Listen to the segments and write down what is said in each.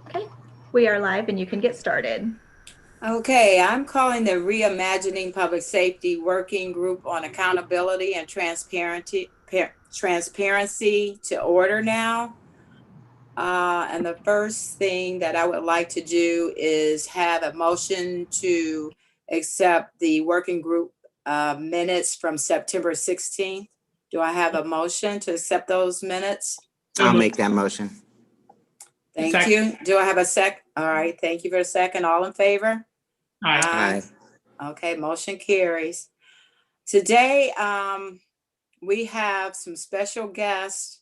Okay, we are live and you can get started. Okay, I'm calling the Reimagining Public Safety Working Group on Accountability and Transparency to order now. And the first thing that I would like to do is have a motion to accept the working group minutes from September 16th. Do I have a motion to accept those minutes? I'll make that motion. Thank you. Do I have a sec? All right, thank you for a second. All in favor? Aye. Okay, motion carries. Today, we have some special guests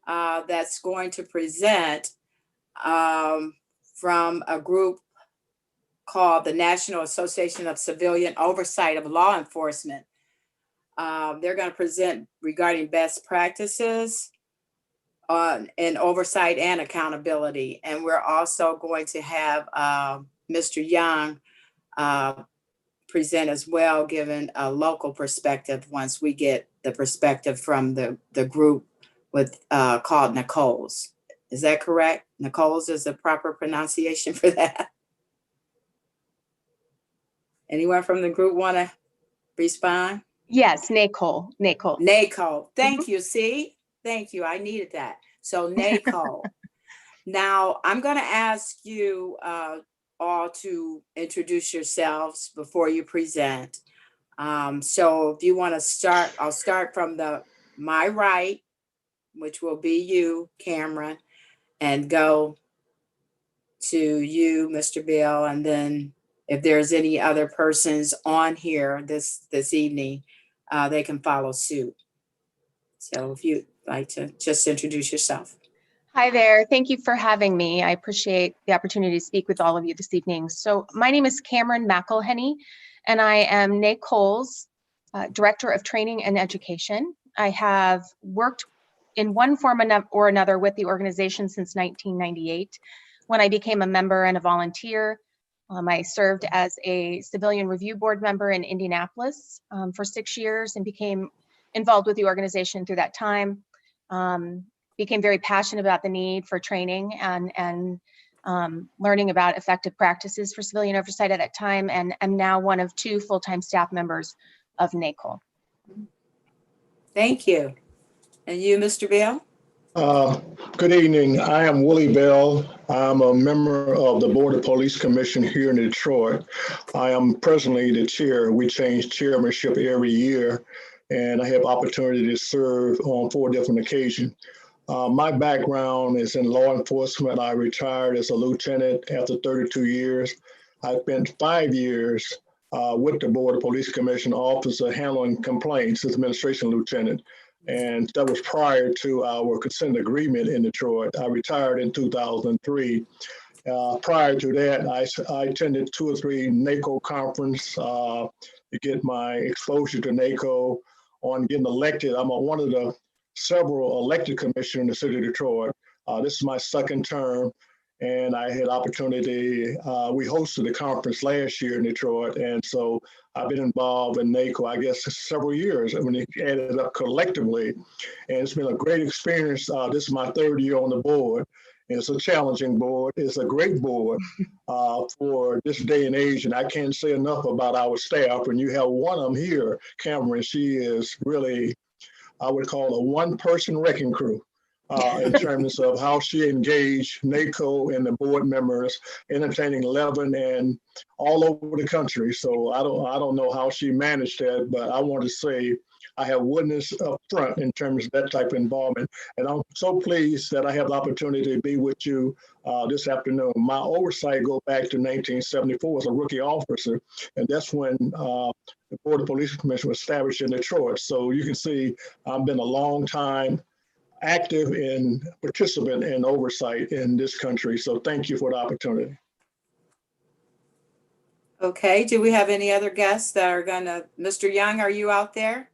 that's going to present from a group called the National Association of Civilian Oversight of Law Enforcement. They're going to present regarding best practices in oversight and accountability. And we're also going to have Mr. Young present as well, given a local perspective once we get the perspective from the group with called Nicole's. Is that correct? Nicole's is the proper pronunciation for that? Anyone from the group want to respond? Yes, Nicole. Nicole, thank you. See, thank you. I needed that. So Nicole. Now I'm going to ask you all to introduce yourselves before you present. So if you want to start, I'll start from my right, which will be you, Cameron, and go to you, Mr. Bill, and then if there's any other persons on here this evening, they can follow suit. So if you'd like to just introduce yourself. Hi there. Thank you for having me. I appreciate the opportunity to speak with all of you this evening. So my name is Cameron McElhenney, and I am Nicole's Director of Training and Education. I have worked in one form or another with the organization since 1998, when I became a member and a volunteer. I served as a civilian review board member in Indianapolis for 6 years and became involved with the organization through that time. Became very passionate about the need for training and learning about effective practices for civilian oversight at that time, and am now one of 2 full-time staff members of NACOL. Thank you. And you, Mr. Bell? Good evening. I am Willie Bell. I'm a member of the Board of Police Commission here in Detroit. I am presently the chair. We change chairmanship every year, and I have opportunity to serve on 4 different occasions. My background is in law enforcement. I retired as a lieutenant after 32 years. I spent 5 years with the Board of Police Commission officer handling complaints as administration lieutenant. And that was prior to our consent agreement in Detroit. I retired in 2003. Prior to that, I attended 2 or 3 NACO conferences to get my exposure to NACO. On getting elected, I'm one of the several elected commissioners in the city of Detroit. This is my 2nd term, and I had opportunity, we hosted a conference last year in Detroit, and so I've been involved in NACO, I guess, several years when it added up collectively, and it's been a great experience. This is my 3rd year on the board. It's a challenging board. It's a great board for this day and age, and I can't say enough about our staff. And you have one of them here, Cameron. She is really, I would call a 1-person wrecking crew in terms of how she engaged NACO and the board members, entertaining 11 and all over the country. So I don't know how she managed that, but I want to say I have witnessed up front in terms of that type of involvement. And I'm so pleased that I have the opportunity to be with you this afternoon. My oversight goes back to 1974 as a rookie officer, and that's when the Board of Police Commission was established in Detroit. So you can see I've been a long time active and participant in oversight in this country. So thank you for the opportunity. Okay, do we have any other guests that are gonna, Mr. Young, are you out there?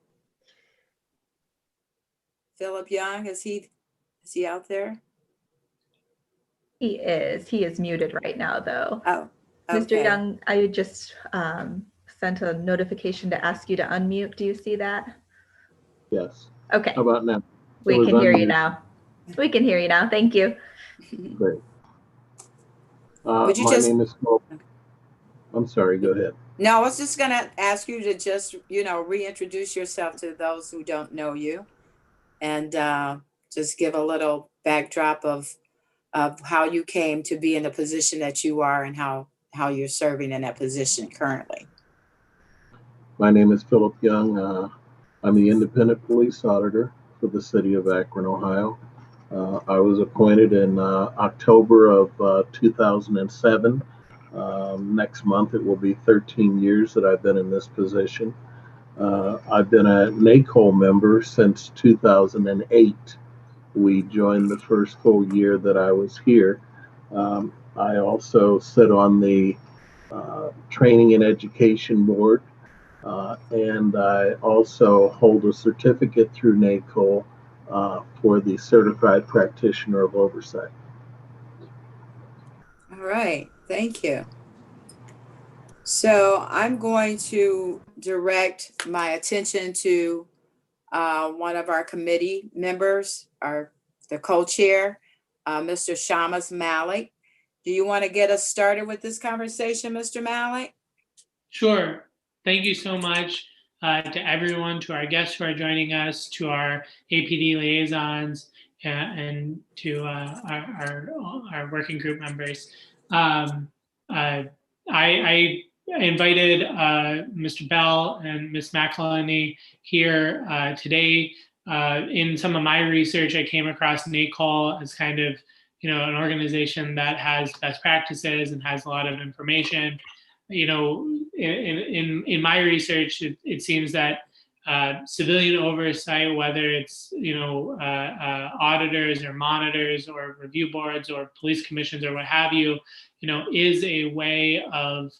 Philip Young, is he Is he out there? He is. He is muted right now, though. Oh, Mr. okay. Young, I just sent a notification to ask you to unmute. Do you see that? Yes. Okay, How about now? we was can hear you unmuted. now. We can hear you now. Thank you. Great. Would you My just- name is Paul. I'm sorry, go ahead. No, I was just gonna ask you to just, reintroduce yourself to those who don't know you, and just give a little backdrop of how you came to be in the position that you are and how you're serving in that position currently. My name is Philip Young. I'm the independent police auditor for the city of Akron, Ohio. I was appointed in October of 2007. Next month, it will be 13 years that I've been in this position. I've been a NACOL member since 2008. We joined the first full year that I was here. I also sit on the Training and Education Board, and I also hold a certificate through NACOL for the Certified Practitioner of Oversight. All right, thank you. So I'm going to direct my attention to one of our committee members, the co-chair, Mr. Shamas Malik. Do you want to get us started with this conversation, Mr. Malik? Sure. Thank you so much to everyone, to our guests who are joining us, to our APD liaisons, and to our working group members. I invited Mr. Bell and Ms. McElhenney here today. In some of my research, I came across NACOL as kind of, an organization that has best practices and has a lot of information. In my research, it seems that civilian oversight, whether it's auditors or monitors or review boards or police commissions or what have you, is a way of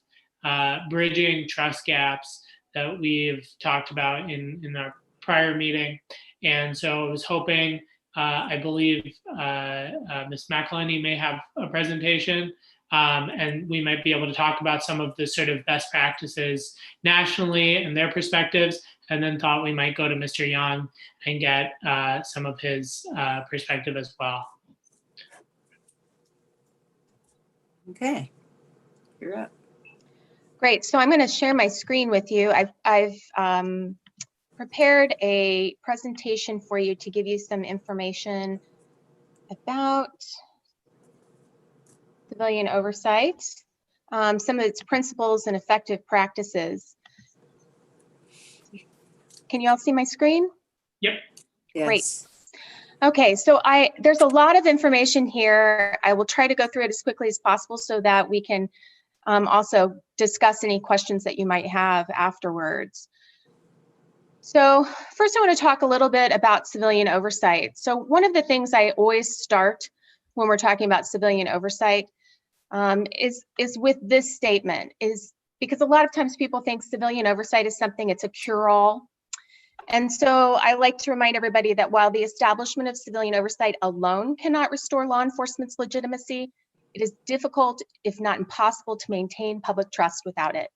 bridging trust gaps that we've talked about in our prior meeting. And so I was hoping, I believe Ms. McElhenney may have a presentation. And we might be able to talk about some of the sort of best practices nationally and their perspectives, and then thought we might go to Mr. Young and get some of his perspective as well. Okay, you're up. Great. So I'm going to share my screen with you. I've prepared a presentation for you to give you some information about civilian oversight, some of its principles and effective practices. Can you all see my screen? Yep. Yes. Great. Okay, so there's a lot of information here. I will try to go through it as quickly as possible so that we can also discuss any questions that you might have afterwards. So first I want to talk a little bit about civilian oversight. So one of the things I always start when we're talking about civilian oversight is with this statement, is because a lot of times people think civilian oversight is something, it's a cure-all. And so I like to remind everybody that while the establishment of civilian oversight alone cannot restore law enforcement's legitimacy, it is difficult, if not impossible, to maintain public trust without it.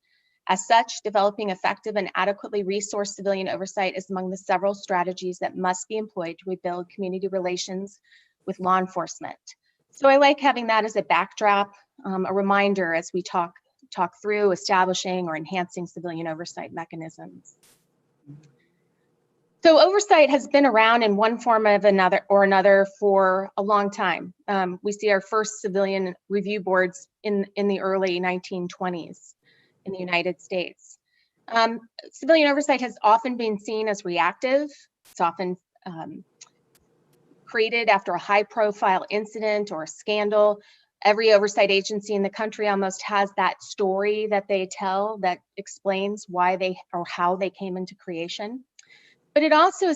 As such, developing effective and adequately resourced civilian oversight is among the several strategies that must be employed to rebuild community relations with law enforcement. So I like having that as a backdrop, a reminder as we talk through establishing or enhancing civilian oversight mechanisms. So oversight has been around in one form or another for a long time. We see our first civilian review boards in the early 1920s in the United States. Civilian oversight has often been seen as reactive. It's often created after a high-profile incident or a scandal. Every oversight agency in the country almost has that story that they tell that explains why they or how they came into creation. But it also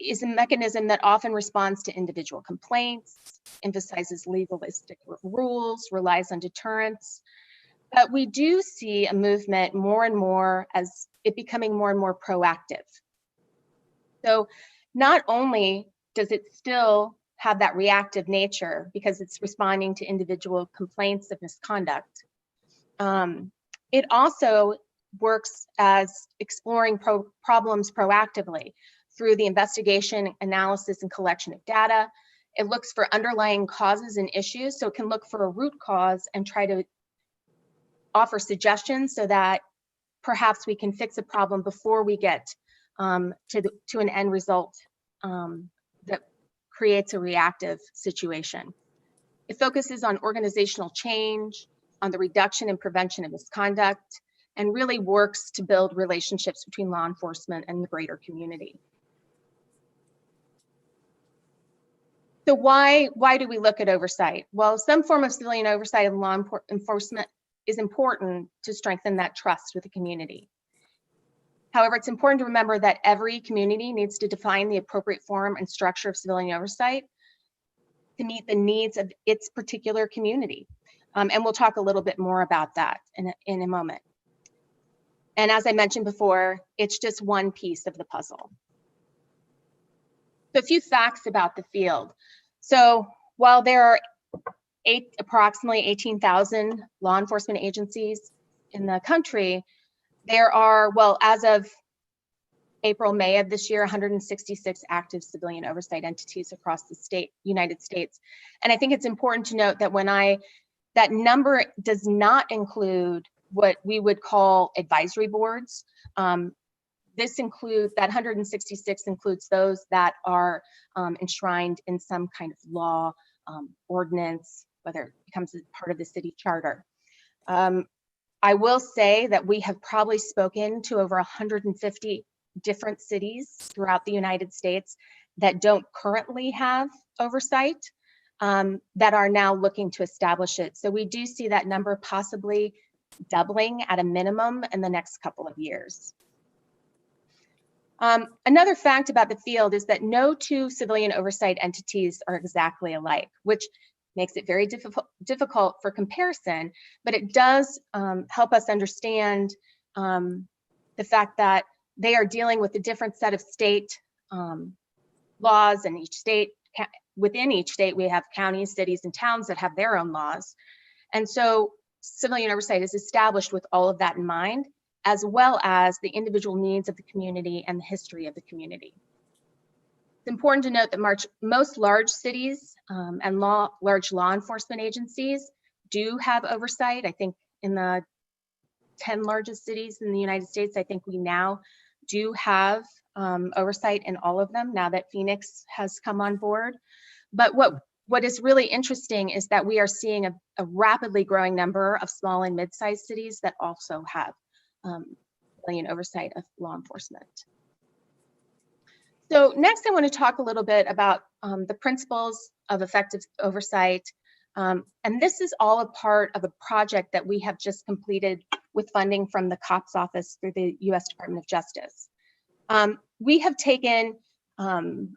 is a mechanism that often responds to individual complaints, emphasizes legalistic rules, relies on deterrence. But we do see a movement more and more as it becoming more and more proactive. So not only does it still have that reactive nature because it's responding to individual complaints of misconduct. It also works as exploring problems proactively through the investigation, analysis, and collection of data. It looks for underlying causes and issues, so it can look for a root cause and try to offer suggestions so that perhaps we can fix a problem before we get to an end result that creates a reactive situation. It focuses on organizational change, on the reduction and prevention of misconduct, and really works to build relationships between law enforcement and the greater community. So why do we look at oversight? Well, some form of civilian oversight of law enforcement is important to strengthen that trust with the community. However, it's important to remember that every community needs to define the appropriate form and structure of civilian oversight to meet the needs of its particular community. And we'll talk a little bit more about that in a moment. And as I mentioned before, it's just one piece of the puzzle. So a few facts about the field. So while there are approximately 18,000 law enforcement agencies in the country, there are, well, as of April, May of this year, 166 active civilian oversight entities across the United States. And I think it's important to note that that number does not include what we would call advisory boards. That 166 includes those that are enshrined in some kind of law, ordinance, whether it becomes a part of the city charter. I will say that we have probably spoken to over 150 different cities throughout the United States that don't currently have oversight, that are now looking to establish it. So we do see that number possibly doubling at a minimum in the next couple of years. Another fact about the field is that no two civilian oversight entities are exactly alike, which makes it very difficult for comparison, but it does help us understand the fact that they are dealing with a different set of state laws, and within each state we have counties, cities, and towns that have their own laws. And so civilian oversight is established with all of that in mind, as well as the individual needs of the community and the history of the community. It's important to note that most large cities and large law enforcement agencies do have oversight. I think in the 10 largest cities in the United States, I think we now do have oversight in all of them now that Phoenix has come on board. But what is really interesting is that we are seeing a rapidly growing number of small and mid-sized cities that also have civilian oversight of law enforcement. So next I want to talk a little bit about the principles of effective oversight. And this is all a part of a project that we have just completed with funding from the COPS office through the US Department of Justice. We have taken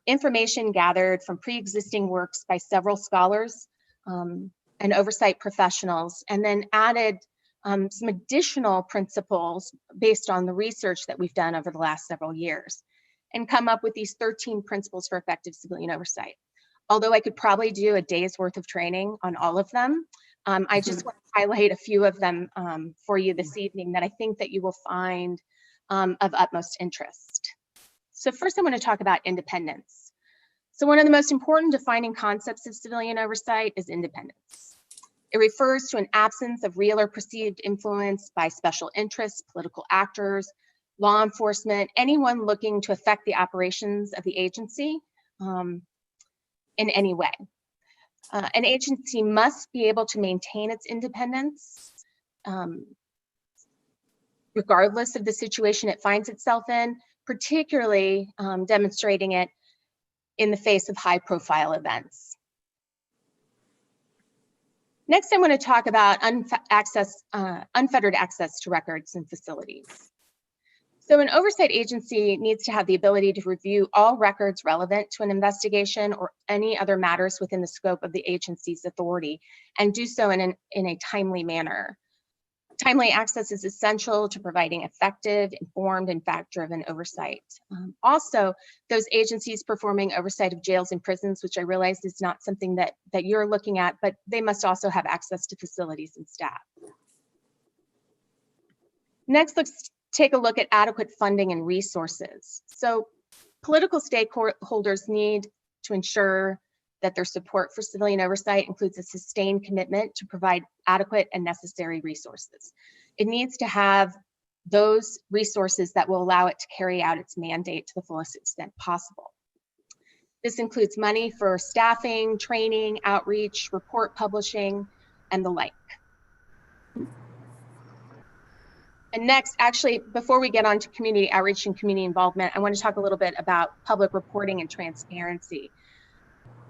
information gathered from pre-existing works by several scholars and oversight professionals, and then added some additional principles based on the research that we've done over the last several years, and come up with these 13 principles for effective civilian oversight. Although I could probably do a day's worth of training on all of them, I just want to highlight a few of them for you this evening that I think that you will find of utmost interest. So first I want to talk about independence. So one of the most important defining concepts of civilian oversight is independence. It refers to an absence of real or perceived influence by special interests, political actors, law enforcement, anyone looking to affect the operations of the agency in any way. An agency must be able to maintain its independence regardless of the situation it finds itself in, particularly demonstrating it in the face of high-profile events. Next, I want to talk about unfettered access to records and facilities. So an oversight agency needs to have the ability to review all records relevant to an investigation or any other matters within the scope of the agency's authority, and do so in a timely manner. Timely access is essential to providing effective, informed, and fact-driven oversight. Also, those agencies performing oversight of jails and prisons, which I realize is not something that you're looking at, but they must also have access to facilities and staff. Next, let's take a look at adequate funding and resources. So political stakeholders need to ensure that their support for civilian oversight includes a sustained commitment to provide adequate and necessary resources. It needs to have those resources that will allow it to carry out its mandate to the fullest extent possible. This includes money for staffing, training, outreach, report publishing, and the like. And next, actually, before we get on to community outreach and community involvement, I want to talk a little bit about public reporting and transparency.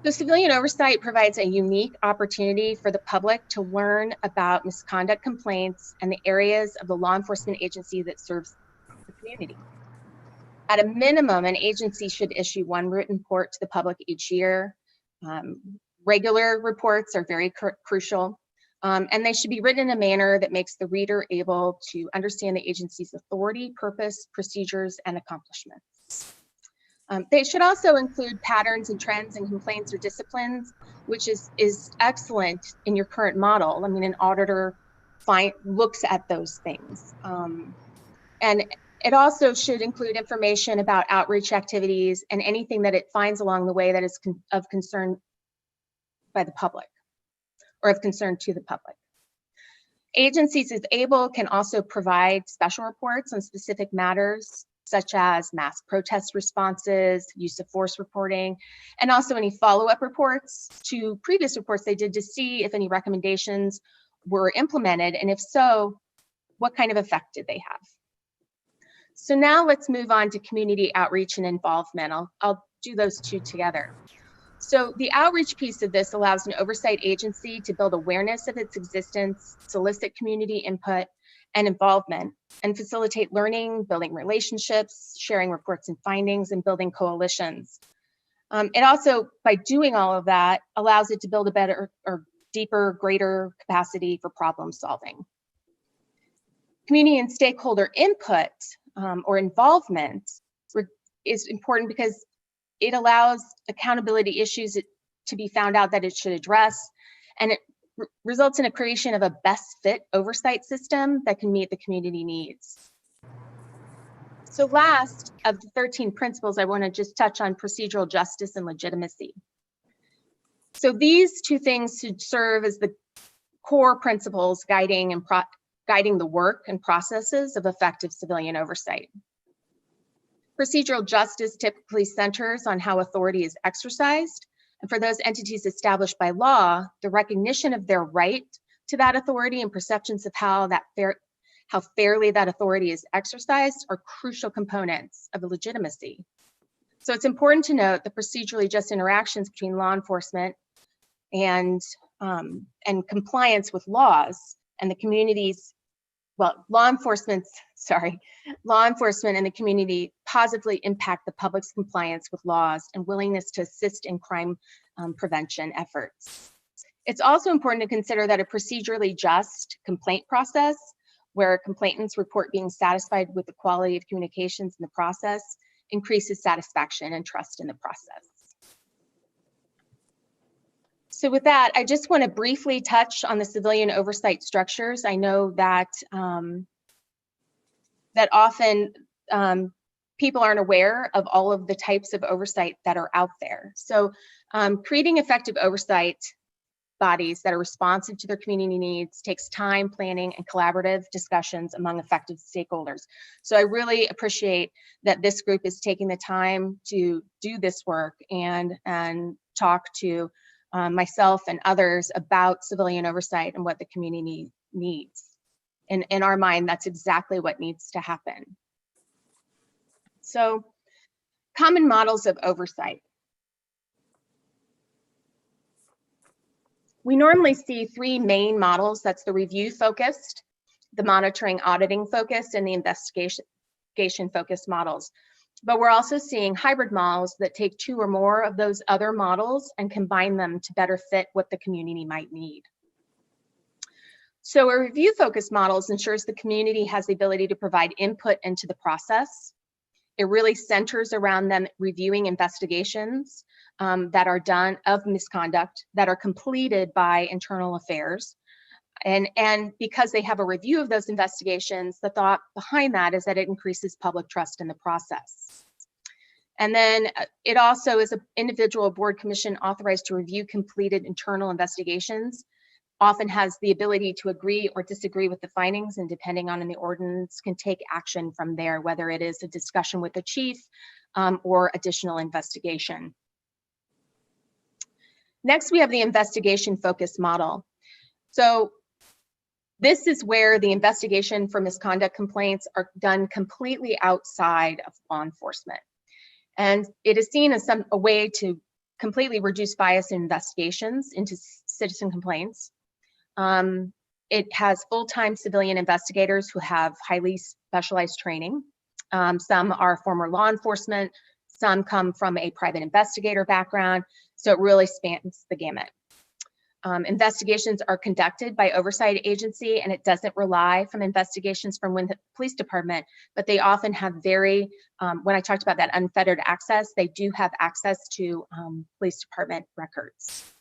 So civilian oversight provides a unique opportunity for the public to learn about misconduct complaints and the areas of the law enforcement agency that serves the community. At a minimum, an agency should issue one written report to the public each year. Regular reports are very crucial, and they should be written in a manner that makes the reader able to understand the agency's authority, purpose, procedures, and accomplishments. They should also include patterns and trends and complaints or disciplines, which is excellent in your current model. I mean, an auditor looks at those things. And it also should include information about outreach activities and anything that it finds along the way that is of concern by the public or of concern to the public. Agencies, if able, can also provide special reports on specific matters, such as mass protest responses, use of force reporting, and also any follow-up reports to previous reports they did to see if any recommendations were implemented, and if so, what kind of effect did they have? So now let's move on to community outreach and involvement. I'll do those two together. So the outreach piece of this allows an oversight agency to build awareness of its existence, solicit community input and involvement, and facilitate learning, building relationships, sharing reports and findings, and building coalitions. It also, by doing all of that, allows it to build a better or deeper, greater capacity for problem solving. Community and stakeholder input or involvement is important because it allows accountability issues to be found out that it should address, and it results in a creation of a best fit oversight system that can meet the community needs. So last of the 13 principles, I want to just touch on procedural justice and legitimacy. So these two things should serve as the core principles guiding the work and processes of effective civilian oversight. Procedural justice typically centers on how authority is exercised, and for those entities established by law, the recognition of their right to that authority and perceptions of how fairly that authority is exercised are crucial components of the legitimacy. So it's important to note the procedurally just interactions between law enforcement and compliance with laws and the community's, well, law enforcement and the community positively impact the public's compliance with laws and willingness to assist in crime prevention efforts. It's also important to consider that a procedurally just complaint process, where complainants report being satisfied with the quality of communications in the process, increases satisfaction and trust in the process. So with that, I just want to briefly touch on the civilian oversight structures. I know that that often people aren't aware of all of the types of oversight that are out there. So creating effective oversight bodies that are responsive to their community needs takes time, planning, and collaborative discussions among affected stakeholders. So I really appreciate that this group is taking the time to do this work and talk to myself and others about civilian oversight and what the community needs. In our mind, that's exactly what needs to happen. So, common models of oversight. We normally see three main models. That's the review focused, the monitoring auditing focused, and the investigation focused models. But we're also seeing hybrid models that take two or more of those other models and combine them to better fit what the community might need. So a review focused model ensures the community has the ability to provide input into the process. It really centers around them reviewing investigations that are done of misconduct that are completed by internal affairs. And because they have a review of those investigations, the thought behind that is that it increases public trust in the process. And then it also is an individual board commission authorized to review completed internal investigations, often has the ability to agree or disagree with the findings, and depending on the ordinance can take action from there, whether it is a discussion with the chief or additional investigation. Next, we have the investigation focused model. So this is where the investigation for misconduct complaints are done completely outside of law enforcement. And it is seen as a way to completely reduce bias in investigations into citizen complaints. It has full-time civilian investigators who have highly specialized training. Some are former law enforcement, some come from a private investigator background, so it really spans the gamut. Investigations are conducted by oversight agency, and it doesn't rely from investigations from the police department, but they often have very, when I talked about that unfettered access, they do have access to police department records.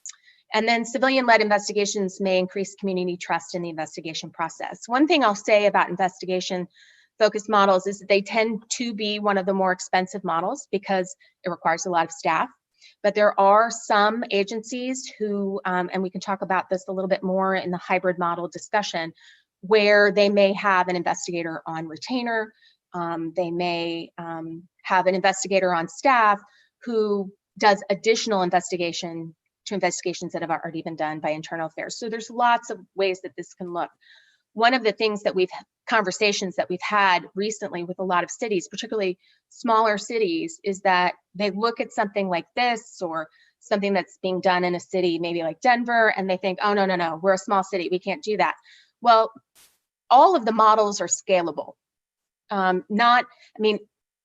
And then civilian-led investigations may increase community trust in the investigation process. One thing I'll say about investigation-focused models is that they tend to be one of the more expensive models because it requires a lot of staff. But there are some agencies who, and we can talk about this a little bit more in the hybrid model discussion, where they may have an investigator on retainer. They may have an investigator on staff who does additional investigation to investigations that have already been done by internal affairs. So there's lots of ways that this can look. One of the things that conversations that we've had recently with a lot of cities, particularly smaller cities, is that they look at something like this or something that's being done in a city, maybe like Denver, and they think, oh, no, we're a small city, we can't do that. Well, all of the models are scalable.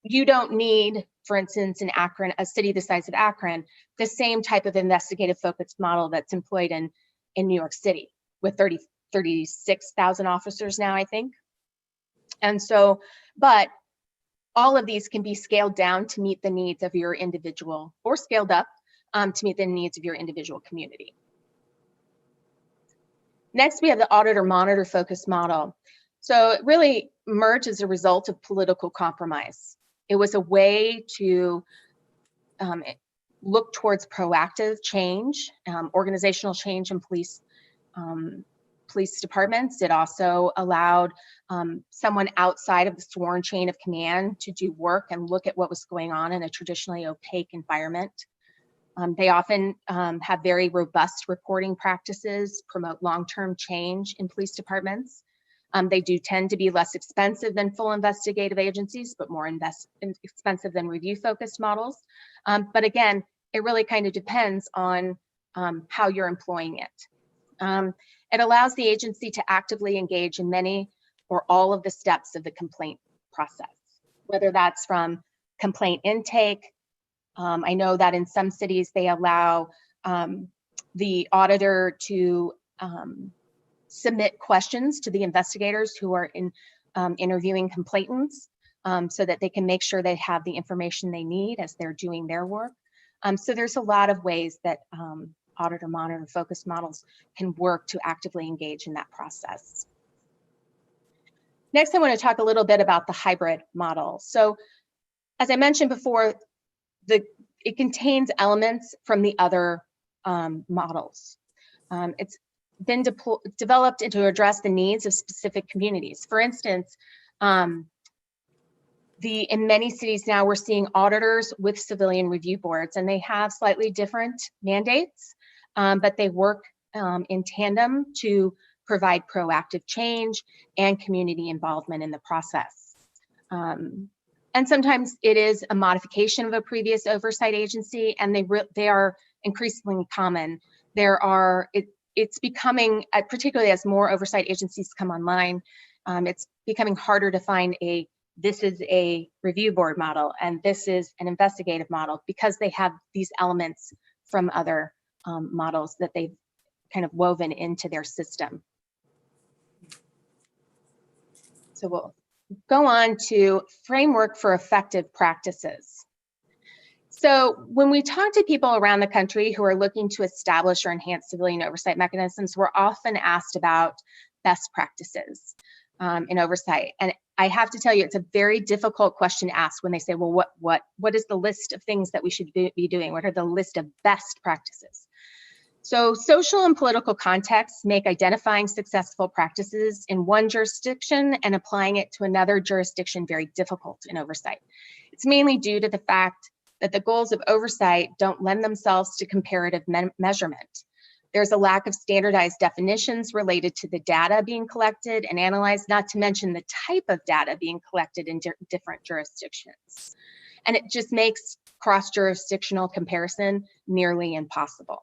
You don't need, for instance, in Akron, a city the size of Akron, the same type of investigative focused model that's employed in New York City with 36,000 officers now, I think. And so, but all of these can be scaled down to meet the needs of your individual, or scaled up to meet the needs of your individual community. Next, we have the auditor monitor focused model. So it really emerged as a result of political compromise. It was a way to look towards proactive change, organizational change in police departments. It also allowed someone outside of the sworn chain of command to do work and look at what was going on in a traditionally opaque environment. They often have very robust reporting practices, promote long-term change in police departments. They do tend to be less expensive than full investigative agencies, but more expensive than review-focused models. But again, it really kind of depends on how you're employing it. It allows the agency to actively engage in many or all of the steps of the complaint process, whether that's from complaint intake. I know that in some cities they allow the auditor to submit questions to the investigators who are interviewing complainants so that they can make sure they have the information they need as they're doing their work. So there's a lot of ways that auditor monitor focused models can work to actively engage in that process. Next, I want to talk a little bit about the hybrid model. So as I mentioned before, it contains elements from the other models. It's been developed to address the needs of specific communities. For instance, in many cities now we're seeing auditors with civilian review boards, and they have slightly different mandates, but they work in tandem to provide proactive change and community involvement in the process. And sometimes it is a modification of a previous oversight agency, and they are increasingly common. It's becoming, particularly as more oversight agencies come online, it's becoming harder to find this is a review board model and this is an investigative model, because they have these elements from other models that they've kind of woven into their system. So we'll go on to framework for effective practices. So when we talk to people around the country who are looking to establish or enhance civilian oversight mechanisms, we're often asked about best practices in oversight. And I have to tell you, it's a very difficult question to ask when they say, well, what is the list of things that we should be doing? What are the list of best practices? So social and political contexts make identifying successful practices in one jurisdiction and applying it to another jurisdiction very difficult in oversight. It's mainly due to the fact that the goals of oversight don't lend themselves to comparative measurement. There's a lack of standardized definitions related to the data being collected and analyzed, not to mention the type of data being collected in different jurisdictions. And it just makes cross-jurisdictional comparison nearly impossible.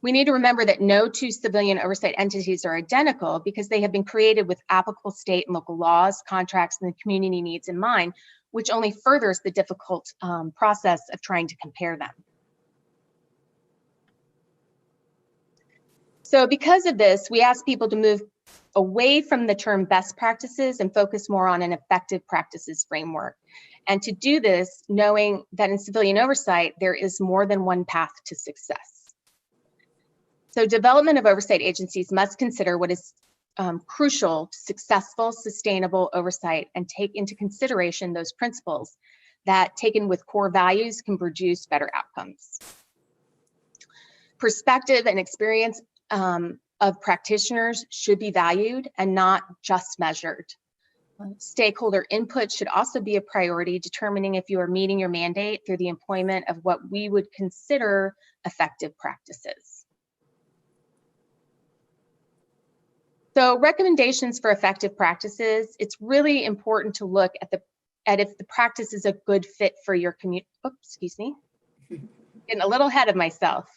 We need to remember that no two civilian oversight entities are identical because they have been created with applicable state and local laws, contracts, and the community needs in mind, which only furthers the difficult process of trying to compare them. So because of this, we ask people to move away from the term best practices and focus more on an effective practices framework. And to do this, knowing that in civilian oversight, there is more than one path to success. So development of oversight agencies must consider what is crucial to successful, sustainable oversight and take into consideration those principles that, taken with core values, can produce better outcomes. Perspective and experience of practitioners should be valued and not just measured. Stakeholder input should also be a priority, determining if you are meeting your mandate through the employment of what we would consider effective practices. So recommendations for effective practices, it's really important to look at if the practice is a good fit for your community. Oops, excuse me. Getting a little ahead of myself.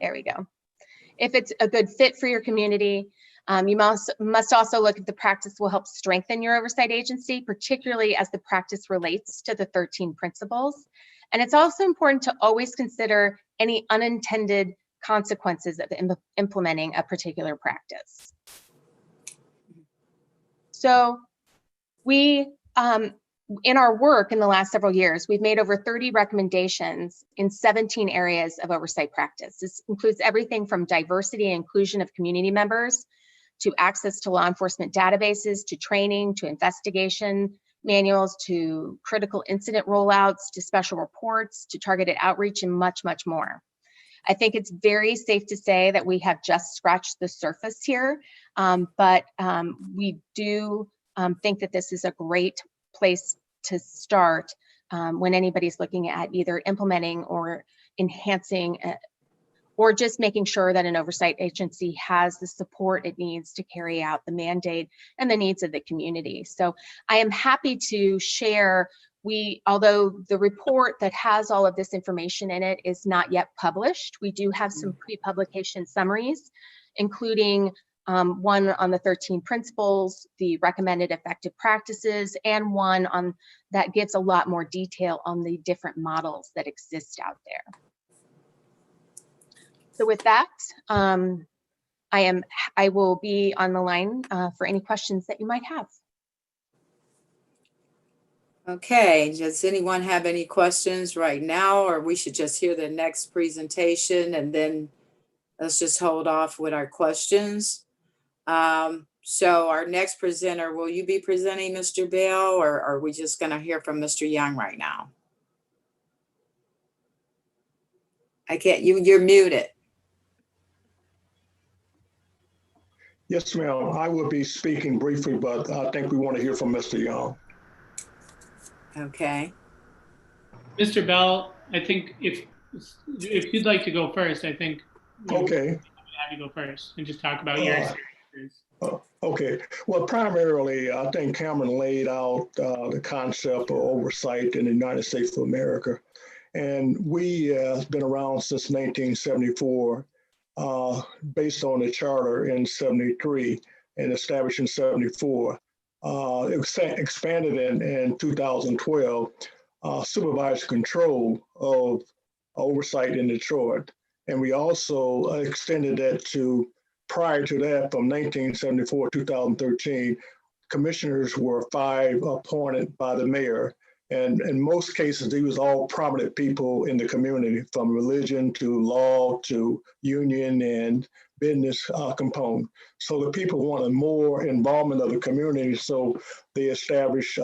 There we go. If it's a good fit for your community, you must also look if the practice will help strengthen your oversight agency, particularly as the practice relates to the 13 principles. And it's also important to always consider any unintended consequences of implementing a particular practice. So we, in our work in the last several years, we've made over 30 recommendations in 17 areas of oversight practice. This includes everything from diversity and inclusion of community members, to access to law enforcement databases, to training, to investigation manuals, to critical incident rollouts, to special reports, to targeted outreach, and much, much more. I think it's very safe to say that we have just scratched the surface here, but we do think that this is a great place to start when anybody's looking at either implementing or enhancing or just making sure that an oversight agency has the support it needs to carry out the mandate and the needs of the community. So I am happy to share, although the report that has all of this information in it is not yet published, we do have some pre-publication summaries, including one on the 13 principles, the recommended effective practices, and one on that gives a lot more detail on the different models that exist out there. So with that, I will be on the line for any questions that you might have. Okay, does anyone have any questions right now, or we should just hear the next presentation and then let's just hold off with our questions? So our next presenter, will you be presenting, Mr. Bell, or are we just going to hear from Mr. Young right now? I can't, you're muted. Yes, ma'am. I will be speaking briefly, but I think we want to hear from Mr. Young. Okay. Mr. Bell, I think if you'd like to go first, I think Okay. have you go first and just talk about your experiences. Okay. Well, primarily, I think Cameron laid out the concept of oversight in the United States of America. And we have been around since 1974, based on the charter in 73 and established in 74. It was expanded in 2012, supervised control of oversight in Detroit. And we also extended that to, prior to that, from 1974 to 2013, commissioners were 5 appointed by the mayor. And in most cases, these was all prominent people in the community, from religion to law to union and business component. So the people wanted more involvement of the community. So they established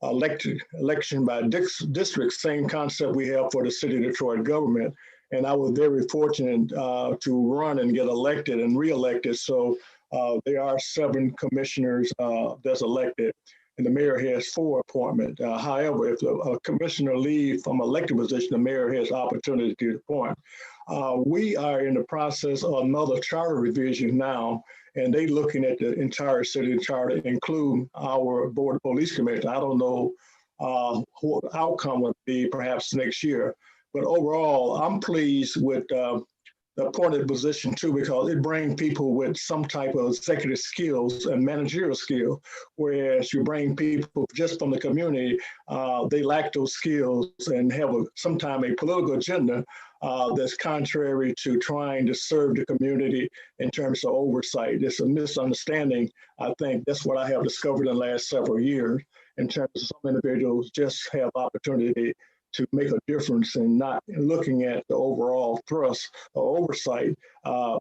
election by district, same concept we have for the city of Detroit government. And I was very fortunate to run and get elected and reelected. So there are 7 commissioners that's elected, and the mayor has 4 appointments. However, if a commissioner leaves from elected position, the mayor has opportunity to appoint. We are in the process of another charter revision now, and they looking at the entire city charter, include our Board of Police Commission. I don't know what the outcome would be perhaps next year, but overall, I'm pleased with the appointed position too, because it brings people with some type of executive skills and managerial skill, whereas you bring people just from the community, they lack those skills and have sometimes a political agenda that's contrary to trying to serve the community in terms of oversight. It's a misunderstanding. I think that's what I have discovered in the last several years, in terms of some individuals just have opportunity to make a difference and not looking at the overall thrust or oversight.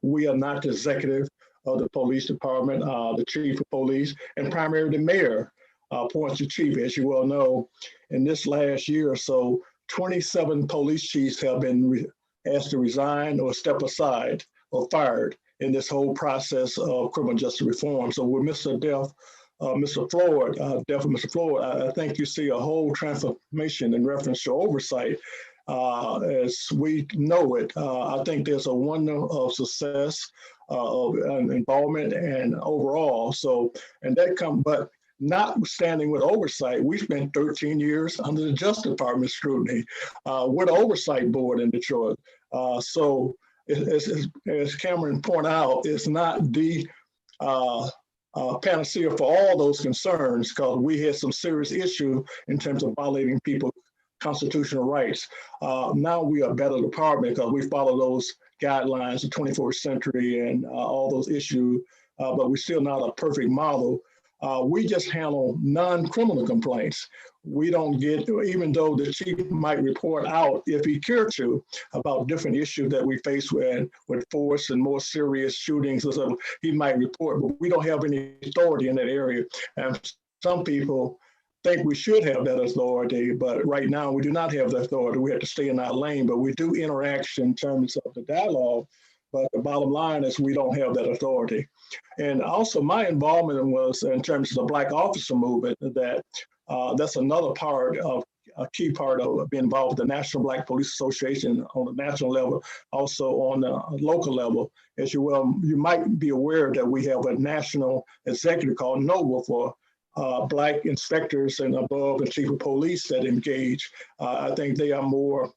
We are not the executive of the police department, the chief of police, and primarily the mayor appoints the chief. As you well know, in this last year or so, 27 police chiefs have been asked to resign or step aside or fired in this whole process of criminal justice reform. So with Mr. Mr. Floyd, I think you see a whole transformation in reference to oversight as we know it. I think there's a wonder of success, of involvement, and overall. So, and that come, but notwithstanding with oversight, we spent 13 years under the Justice Department scrutiny with the Oversight Board in Detroit. So, as Cameron pointed out, it's not the panacea for all those concerns, because we had some serious issue in terms of violating people's constitutional rights. Now we are a better department because we follow those guidelines, the 21st century and all those issues, but we're still not a perfect model. We just handle non-criminal complaints. We don't get, even though the chief might report out if he cared to about different issues that we face with force and more serious shootings, so he might report, but we don't have any authority in that area. And some people think we should have that authority, but right now we do not have the authority. We have to stay in our lane, but we do interact in terms of the dialogue. But the bottom line is we don't have that authority. And also my involvement was in terms of the Black officer movement, that's another part of a key part of being involved with the National Black Police Association on the national level, also on the local level. As you might be aware that we have a national executive called NOVA for Black inspectors and above and chief of police that engage. I think they are more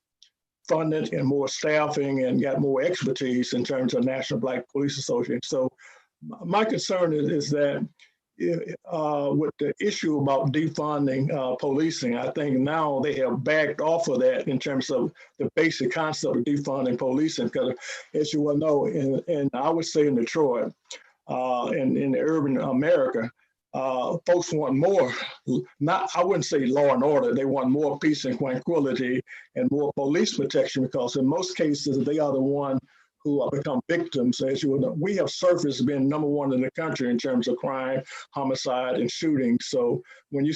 funded and more staffing and got more expertise in terms of National Black Police Association. So my concern is that with the issue about defunding policing, I think now they have backed off of that in terms of the basic concept of defunding policing, because as you well know, and I would say in Detroit, in urban America, folks want more, I wouldn't say law and order, they want more peace and tranquility and more police protection, because in most cases, they are the one who become victims. As you know, we have surfaced being #1 in the country in terms of crime, homicide, and shooting. So when you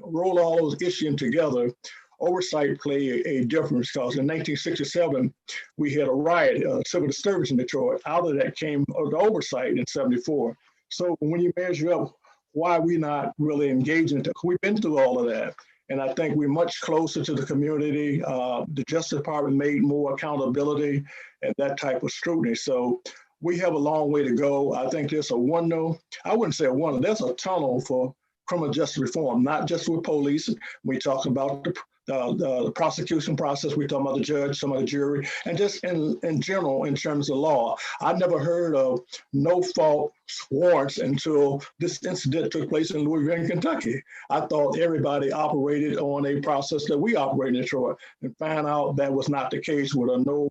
roll all those issues together, oversight play a difference, because in 1967, we had a riot, civil disturbance in Detroit. Out of that came the oversight in 74. So when you measure up why we not really engaging, we've been through all of that. And I think we're much closer to the community. The Justice Department made more accountability and that type of scrutiny. So we have a long way to go. I think there's a window, I wouldn't say a window, there's a tunnel for criminal justice reform, not just with police. We talk about the prosecution process, we talk about the judge, some of the jury, and just in general, in terms of law. I never heard of no fault warrants until this incident took place in Louisville, Kentucky. I thought everybody operated on a process that we operate in Detroit, and found out that was not the case with a no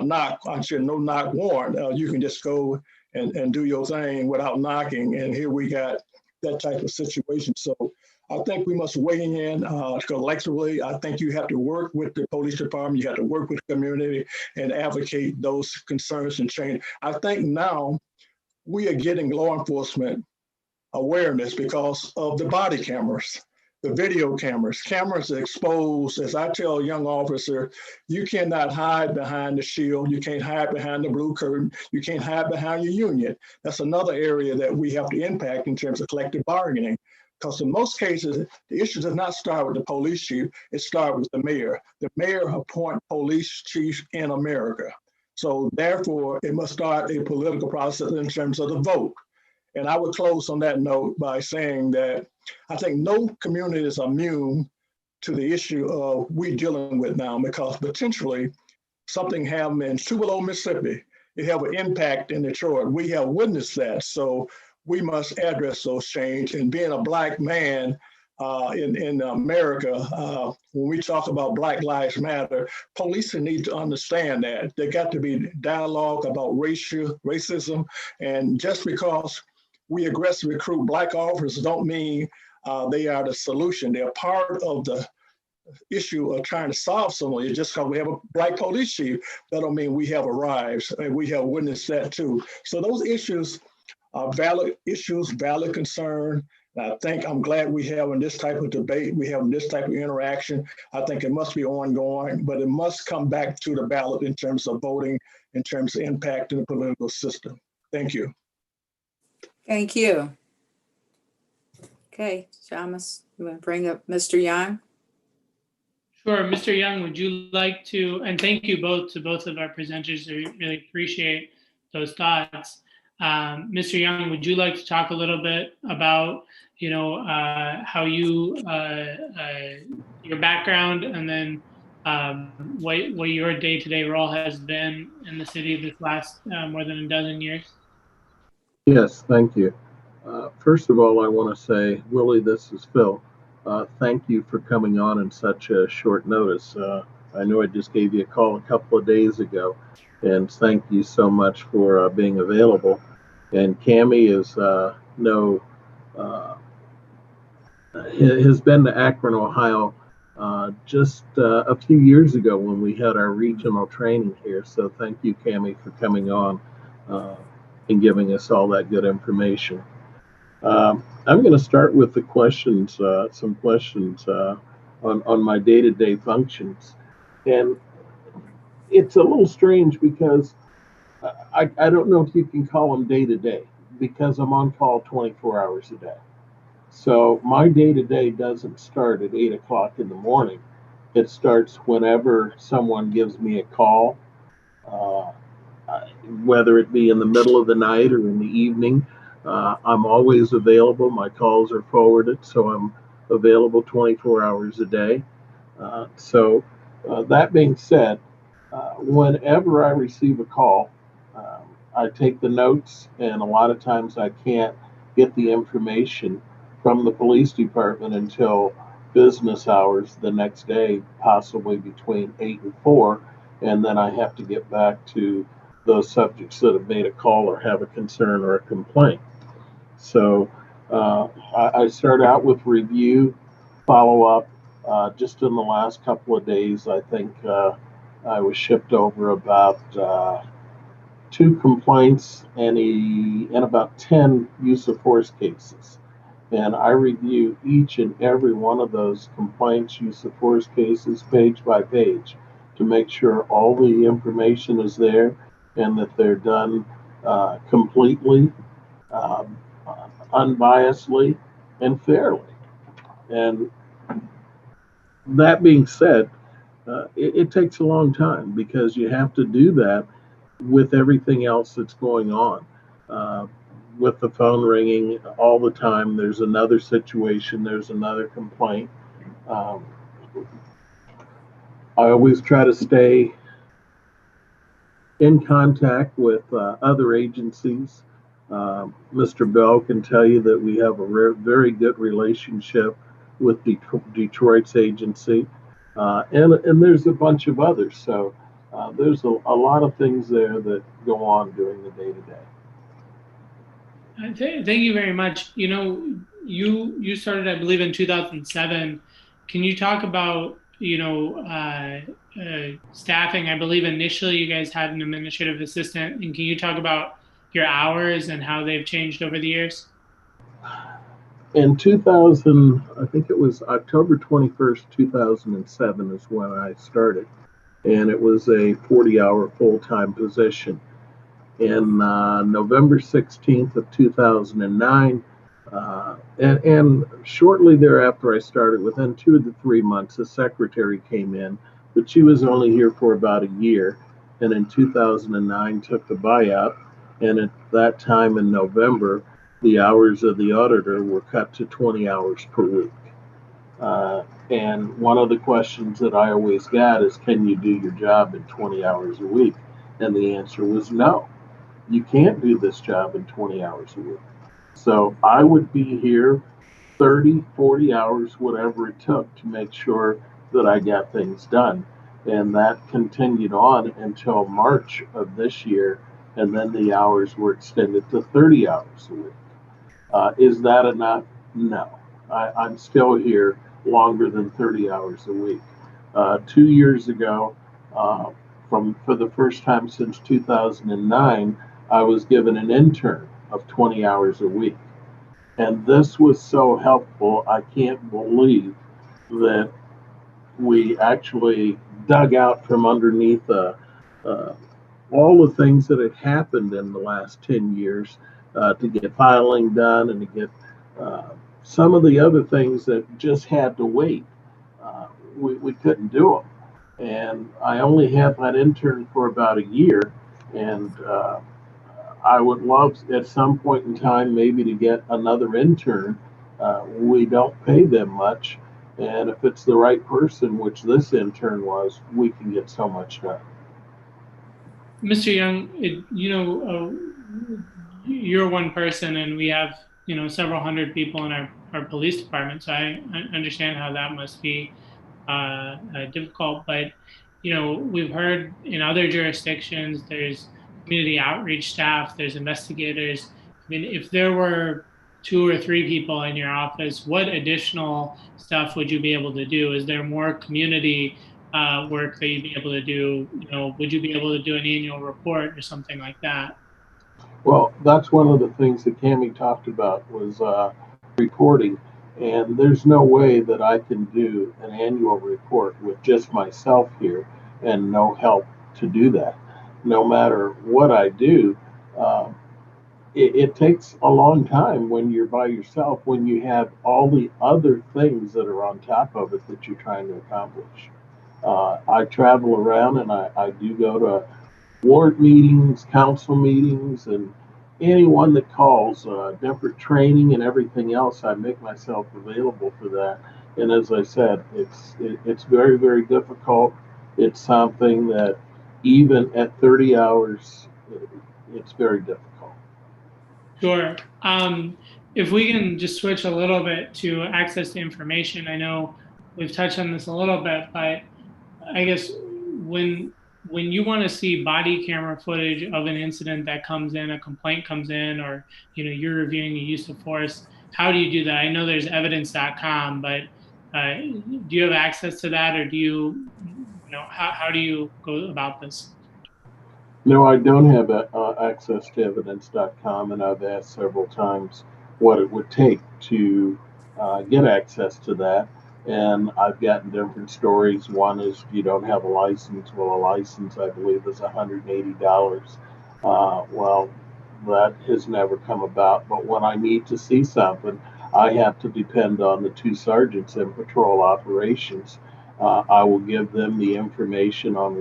knock warrant. You can just go and do your thing without knocking. And here we got that type of situation. So I think we must weigh in collectively. I think you have to work with the police department, you have to work with the community and advocate those concerns and change. I think now we are getting law enforcement awareness because of the body cameras, the video cameras. Cameras expose, as I tell a young officer, you cannot hide behind the shield. You can't hide behind the blue curtain. You can't hide behind your union. That's another area that we have to impact in terms of collective bargaining. Because in most cases, the issue does not start with the police chief, it starts with the mayor. The mayor appoints police chiefs in America. So therefore, it must start a political process in terms of the vote. And I would close on that note by saying that I think no community is immune to the issue of we dealing with now, because potentially something happened in Tupelo, Mississippi. It have an impact in Detroit. We have witnessed that. So we must address those changes. And being a Black man in America, when we talk about Black Lives Matter, policing need to understand that. There got to be dialogue about racism. And just because we aggressively recruit Black officers don't mean they are the solution. They're part of the issue of trying to solve something. Just because we have a Black police chief, that don't mean we have arrived, and we have witnessed that too. So those issues are valid issues, valid concern. And I think I'm glad we having this type of debate, we having this type of interaction. I think it must be ongoing, but it must come back to the ballot in terms of voting, in terms of impact in the political system. Thank you. Thank you. Okay, Shamus, you want to bring up Mr. Young? Sure, Mr. Young, would you like to, and thank you both to both of our presenters, I really appreciate those thoughts. Mr. Young, would you like to talk a little bit about, how you, your background, and then what your day-to-day role has been in the city this last more than a dozen years? Yes, thank you. First of all, I want to say, Willie, this is Phil. Thank you for coming on in such a short notice. I know I just gave you a call a couple of days ago, and thank you so much for being available. And Cammie is has been to Akron, Ohio, just a few years ago when we had our regional training here. So thank you, Cammie, for coming on and giving us all that good information. I'm going to start with the questions, some questions on my day-to-day functions. And it's a little strange because I don't know if you can call them day-to-day, because I'm on call 24 hours a day. So my day-to-day doesn't start at 8 o'clock in the morning. It starts whenever someone gives me a call, whether it be in the middle of the night or in the evening. I'm always available. My calls are forwarded, so I'm available 24 hours a day. So that being said, whenever I receive a call, I take the notes, and a lot of times I can't get the information from the police department until business hours the next day, possibly between 8 and 4, and then I have to get back to those subjects that have made a call or have a concern or a complaint. So I start out with review, follow up. Just in the last couple of days, I think I was shipped over about 2 complaints and about 10 use of force cases. And I review each and every one of those complaints, use of force cases, page by page, to make sure all the information is there and that they're done completely, unbiasedly, and fairly. And that being said, it takes a long time because you have to do that with everything else that's going on. With the phone ringing all the time, there's another situation, there's another complaint. I always try to stay in contact with other agencies. Mr. Bell can tell you that we have a very good relationship with Detroit's agency, and there's a bunch of others. So there's a lot of things there that go on during the day-to-day. Thank you very much. You know, you started, I believe, in 2007. Can you talk about, staffing? I believe initially you guys had an administrative assistant, and can you talk about your hours and how they've changed over the years? In 2000, I think it was October 21st, 2007 is when I started, and it was a 40-hour full-time position. In November 16th of 2009, and shortly thereafter I started, within 2 to 3 months, a secretary came in, but she was only here for about a year, and in 2009 took the buyout, and at that time in November, the hours of the auditor were cut to 20 hours per week. And one of the questions that I always got is, can you do your job in 20 hours a week? And the answer was no. You can't do this job in 20 hours a week. So I would be here 30, 40 hours, whatever it took to make sure that I got things done. And that continued on until March of this year. And then the hours were extended to 30 hours a week. Is that enough? No. I'm still here longer than 30 hours a week. 2 years ago, for the first time since 2009, I was given an intern of 20 hours a week. And this was so helpful, I can't believe that we actually dug out from underneath all the things that had happened in the last 10 years to get filing done and to get some of the other things that just had to wait. We couldn't do them. And I only had that intern for about a year, and I would love at some point in time maybe to get another intern. We don't pay them much, and if it's the right person, which this intern was, we can get so much done. Mr. Young, you're one person, and we have, several hundred people in our police department. So I understand how that must be difficult. But, we've heard in other jurisdictions, there's community outreach staff, there's investigators. I mean, if there were 2 or 3 people in your office, what additional stuff would you be able to do? Is there more community work that you'd be able to do? Would you be able to do an annual report or something like that? Well, that's one of the things that Cami talked about was reporting. And there's no way that I can do an annual report with just myself here and no help to do that. No matter what I do, it takes a long time when you're by yourself, when you have all the other things that are on top of it that you're trying to accomplish. I travel around and I do go to ward meetings, council meetings, and anyone that calls, different training and everything else, I make myself available for that. And as I said, it's very, very difficult. It's something that even at 30 hours, it's very difficult. Sure. If we can just switch a little bit to access to information, I know we've touched on this a little bit, but I guess when you want to see body camera footage of an incident that comes in, a complaint comes in, or you're reviewing the use of force, how do you do that? I know there's evidence.com, but do you have access to that, or do how do you go about this? No, I don't have access to evidence.com, and I've asked several times what it would take to get access to that. And I've gotten different stories. One is you don't have a license. Well, a license, I believe, is $180. Well, that has never come about. But when I need to see something, I have to depend on the 2 sergeants in patrol operations. I will give them the information on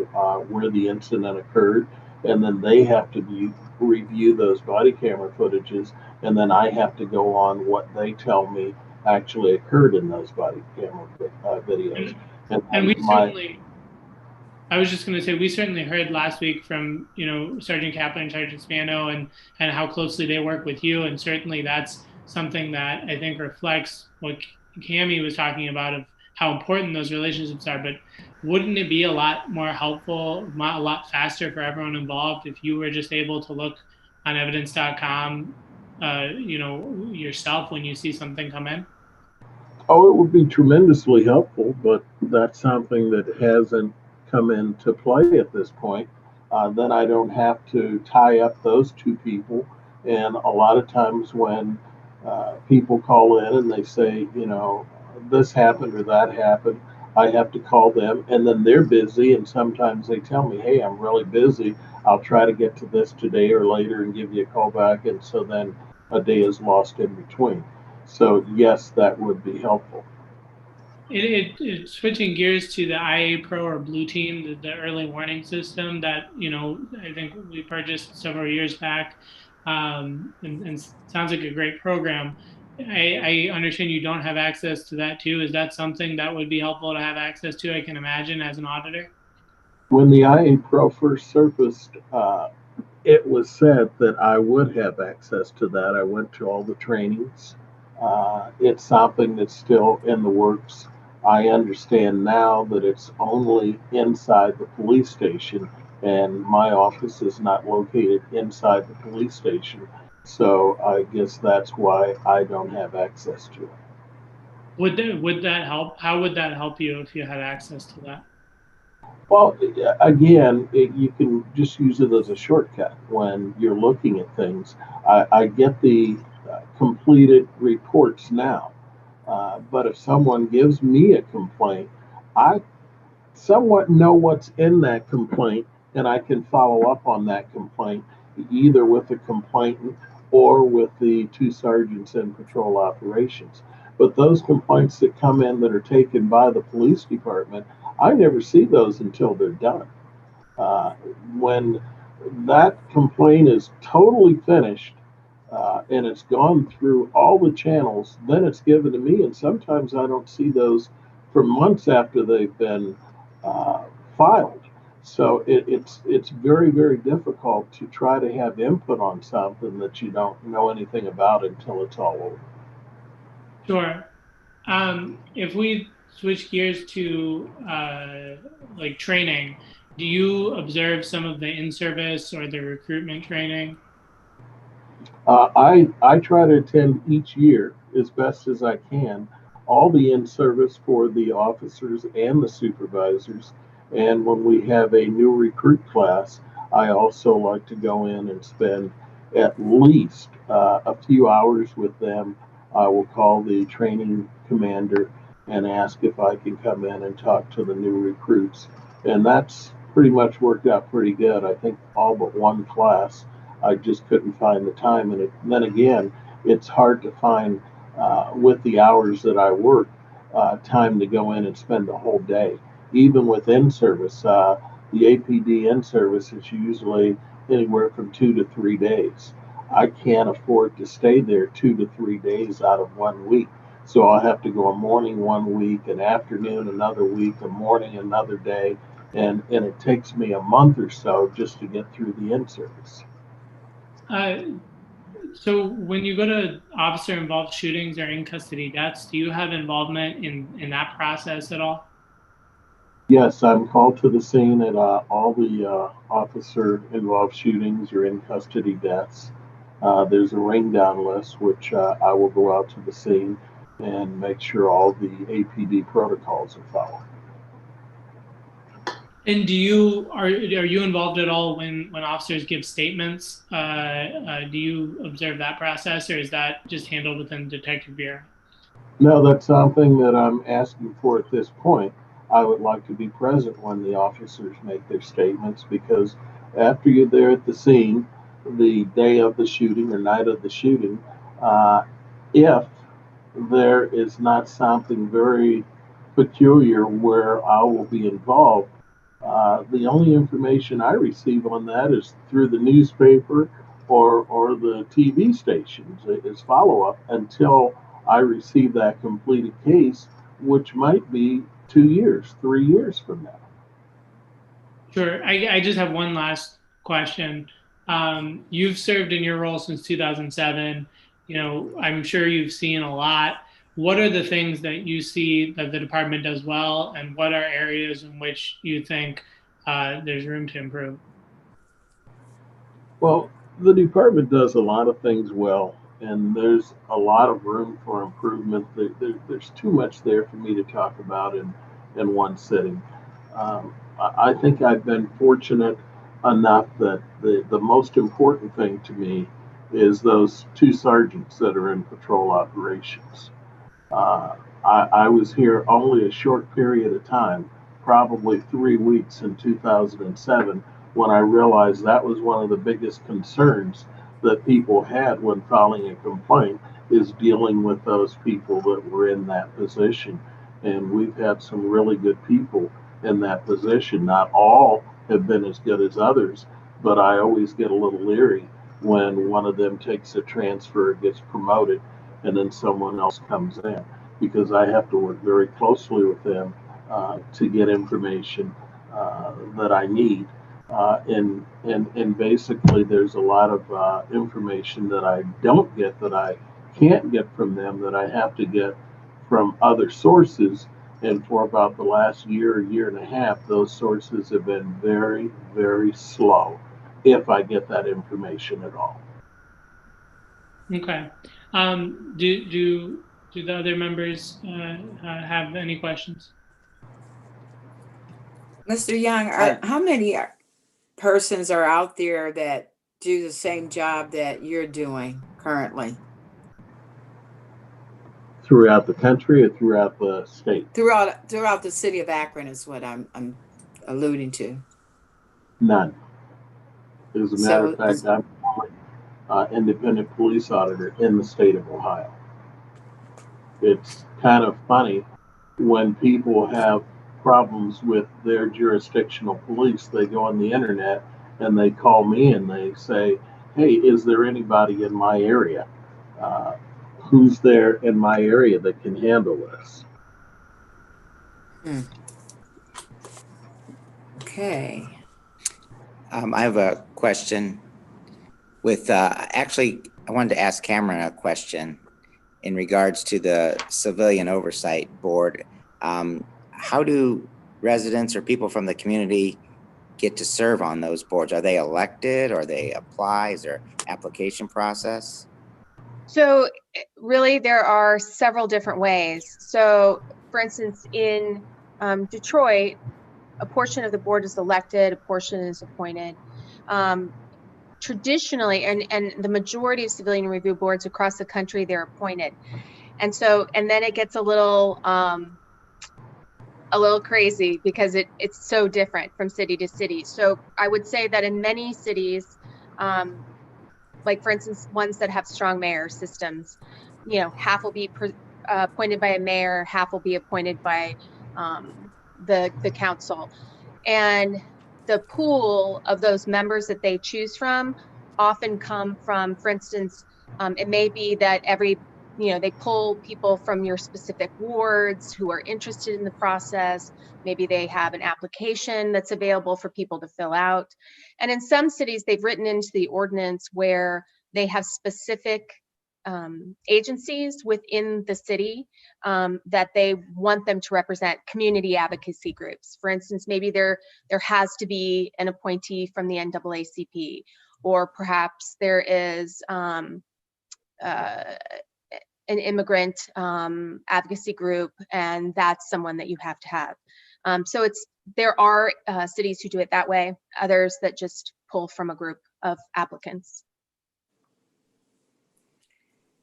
where the incident occurred, and then they have to review those body camera footages, and then I have to go on what they tell me actually occurred in those body camera videos. And we certainly, I was just going to say, we certainly heard last week from, Sergeant Kaplan and Sergeant Spano and how closely they work with you. And certainly that's something that I think reflects what Cami was talking about of how important those relationships are. But wouldn't it be a lot more helpful, a lot faster for everyone involved if you were just able to look on evidence.com yourself when you see something come in? Oh, it would be tremendously helpful, but that's something that hasn't come into play at this point. Then I don't have to tie up those two people. And a lot of times when people call in and they say, this happened or that happened, I have to call them, and then they're busy. And sometimes they tell me, hey, I'm really busy. I'll try to get to this today or later and give you a call back. And so then a day is lost in between. So yes, that would be helpful. Switching gears to the IA Pro or Blue Team, the early warning system that I think we purchased several years back, and sounds like a great program. I understand you don't have access to that too. Is that something that would be helpful to have access to? I can imagine as an auditor. When the IA Pro first surfaced, it was said that I would have access to that. I went to all the trainings. It's something that's still in the works. I understand now that it's only inside the police station, and my office is not located inside the police station. So I guess that's why I don't have access to it. Would that help? How would that help you if you had access to that? Well, again, you can just use it as a shortcut when you're looking at things. I get the completed reports now, but if someone gives me a complaint, I somewhat know what's in that complaint, and I can follow up on that complaint either with the complainant or with the two sergeants in patrol operations. But those complaints that come in that are taken by the police department, I never see those until they're done. Uh, when that complaint is totally finished, and it's gone through all the channels, then it's given to me, and sometimes I don't see those for months after they've been uh, filed. So it's very, very difficult to try to have input on something that you don't know anything about until it's all over. Sure. If we switch gears to like training, do you observe some of the in-service or the recruitment training? I try to attend each year as best as I can all the in-service for the officers and the supervisors. And when we have a new recruit class, I also like to go in and spend at least a few hours with them. I will call the training commander and ask if I can come in and talk to the new recruits. And that's pretty much worked out pretty good. I think all but one class I just couldn't find the time. And then again, it's hard to find with the hours that I work time to go in and spend the whole day. Even with in service, the APD in service is usually anywhere from 2 to 3 days. I can't afford to stay there 2 to 3 days out of 1 week. So I'll have to go a morning 1 week, an afternoon another week, a morning another day, and it takes me a month or so just to get through the in service. So when you go to officer-involved shootings or in-custody deaths, do you have involvement in that process at all? Yes, I'm called to the scene at all the officer-involved shootings or in custody deaths. There's a ring down list, which I will go out to the scene and make sure all the APD protocols are followed. And are you involved at all when officers give statements? Do you observe that process, or is that just handled within the Detective Bureau? No, that's something that I'm asking for at this point. I would like to be present when the officers make their statements, because after you're there at the scene, the day of the shooting or night of the shooting, if there is not something very peculiar where I will be involved, the only information I receive on that is through the newspaper or the TV stations as follow up until I receive that completed case, which might be 2 years, 3 years from now. Sure. I just have one last question. You've served in your role since 2007. I'm sure you've seen a lot. What are the things that you see that the department does well, and what are areas in which you think there's room to improve? Well, the department does a lot of things well. and there's a lot of room for improvement. There's too much there for me to talk about in one sitting. I think I've been fortunate enough that the most important thing to me is those two sergeants that are in patrol operations. I was here only a short period of time, probably 3 weeks in 2007, when I realized that was one of the biggest concerns that people had when filing a complaint, is dealing with those people that were in that position. And we've had some really good people in that position. Not all have been as good as others, but I always get a little leery when one of them takes a transfer, gets promoted, and then someone else comes in, because I have to work very closely with them to get information that I need. And basically, there's a lot of information that I don't get, that I can't get from them, that I have to get from other sources. And for about the last year and a half, those sources have been very, very slow, if I get that information at all. Okay. Do the other members have any questions? Mr. Young, how many persons are out there that do the same job that you're doing currently? Throughout the country or throughout the state? Throughout the city of Akron is what I'm alluding to. None. As a matter of fact, I'm independent police auditor in the state of Ohio. It's kind of funny when people have problems with their jurisdictional police, they go on the internet and they call me and they say, hey, is there anybody in my area? Who's there in my area that can handle this? Okay. I have a question with, actually, I wanted to ask Cameron a question in regards to the Civilian Oversight Board. How do residents or people from the community get to serve on those boards? Are they elected, or they apply? Is there application process? So really, there are several different ways. So for instance, in Detroit, a portion of the board is elected, a portion is appointed. Traditionally, and the majority of civilian review boards across the country, they're appointed. And then it gets a little crazy, because it's so different from city to city. So I would say that in many cities, like for instance, ones that have strong mayor systems, half will be appointed by a mayor, half will be appointed by the council. And the pool of those members that they choose from often come from, for instance, it may be that they pull people from your specific wards who are interested in the process. Maybe they have an application that's available for people to fill out. And in some cities, they've written into the ordinance where they have specific agencies within the city that they want them to represent community advocacy groups. For instance, maybe there has to be an appointee from the NAACP, or perhaps there is an immigrant advocacy group, and that's someone that you have to have. So there are cities who do it that way, others that just pull from a group of applicants.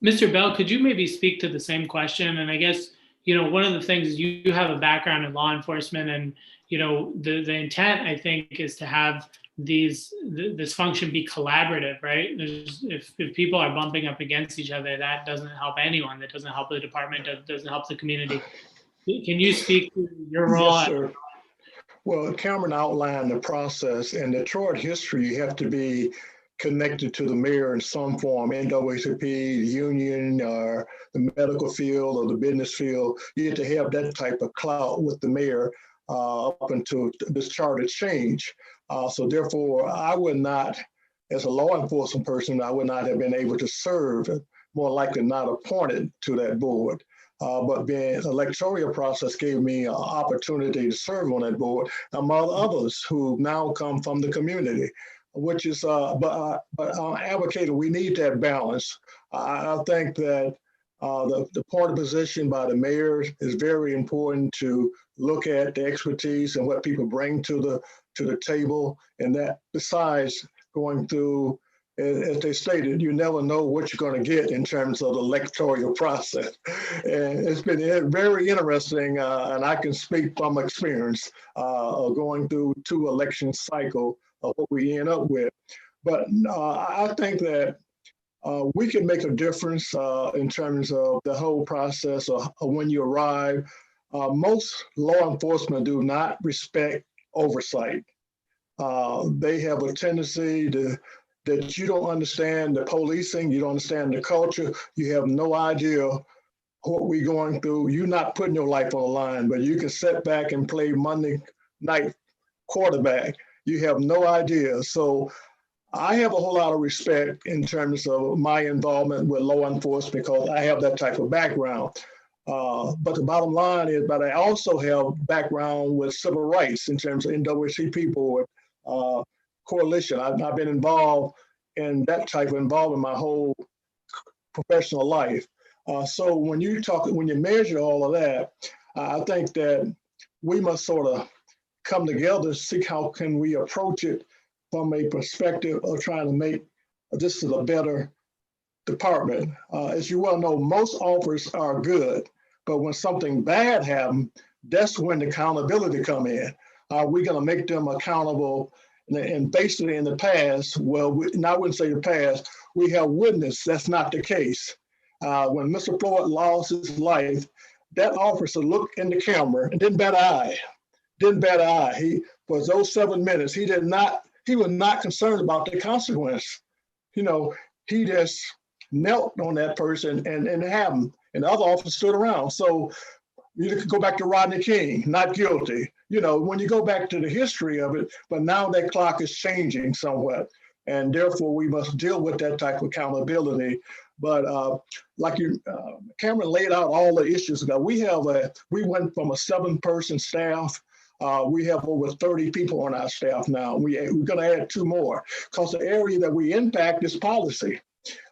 Mr. Bell, could you maybe speak to the same question? And I guess, one of the things is you have a background in law enforcement, and, the intent, I think, is to have this function be collaborative, right? If people are bumping up against each other, that doesn't help anyone. That doesn't help the department, doesn't help the community. Can you speak to your role? Yes, sir. Well, Cameron outlined the process. In Detroit history, you have to be connected to the mayor in some form, NAACP, the union, or the medical field, or the business field. You have to have that type of clout with the mayor up until this charter change. So therefore, I would not, as a law enforcement person, I would not have been able to serve, more likely not appointed to that board. But the electoral process gave me an opportunity to serve on that board, among others who now come from the community. which is, but I'm advocating we need that balance. I think that the point of position by the mayor is very important to look at the expertise and what people bring to the table. And that besides going through, as they stated, you never know what you're going to get in terms of the electoral process. And it's been very interesting, and I can speak from experience of going through 2 election cycles of what we end up with. But I think that we can make a difference in terms of the whole process of when you arrive. Most law enforcement do not respect oversight. They have a tendency that you don't understand the policing, you don't understand the culture, you have no idea what we're going through. You're not putting your life on the line, but you can sit back and play Monday night quarterback. You have no idea. So I have a whole lot of respect in terms of my involvement with law enforcement because I have that type of background. But the bottom line is, but I also have background with civil rights in terms of NAACP board, coalition. I've been involved in that type of involvement my whole professional life. So when you measure all of that, I think that we must sort of come together, see how can we approach it from a perspective of trying to make this is a better department. As you well know, most offers are good, but when something bad happens, that's when the accountability come in. Are we going to make them accountable? And basically in the past, well, I wouldn't say the past, we have witnessed that's not the case. When Mr. Floyd lost his life, that officer looked in the camera and didn't bat an eye. For those 7 minutes, he was not concerned about the consequence. He just knelt on that person and had him, and the other officers stood around. So you could go back to Rodney King, not guilty. When you go back to the history of it, but now that clock is changing somewhat, and therefore we must deal with that type of accountability. But like Cameron laid out all the issues ago, we went from a 7-person staff. We have over 30 people on our staff now. We're going to add 2 more because the area that we impact is policy.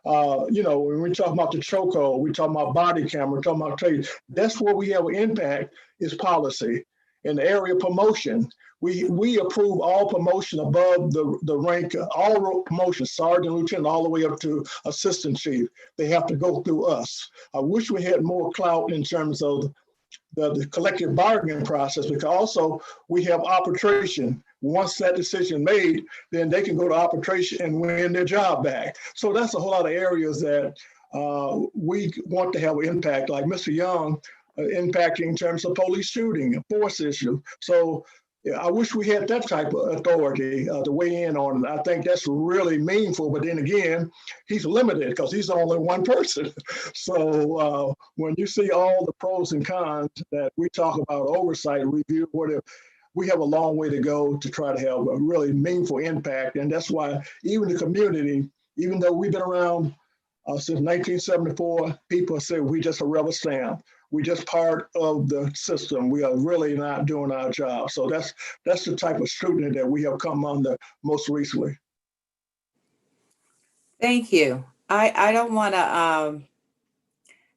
When we talk about the chokehold, we talk about body camera, we talk about trade. That's where we have an impact is policy. In the area of promotion, we approve all promotion above the rank, all promotions, sergeant, lieutenant, all the way up to assistant chief. They have to go through us. I wish we had more clout in terms of the collective bargaining process, because also we have arbitration. Once that decision made, then they can go to arbitration and win their job back. So that's a whole lot of areas that we want to have an impact, like Mr. Young, impacting in terms of police shooting, force issue. So I wish we had that type of authority to weigh in on it. I think that's really meaningful, but then again, he's limited because he's only one person. So when you see all the pros and cons that we talk about, oversight, review, whatever, we have a long way to go to try to have a really meaningful impact. And that's why even the community, even though we've been around since 1974, people say we just a rubber stamp. We just part of the system. We are really not doing our job. So that's the type of scrutiny that we have come under most recently. Thank you. I don't want to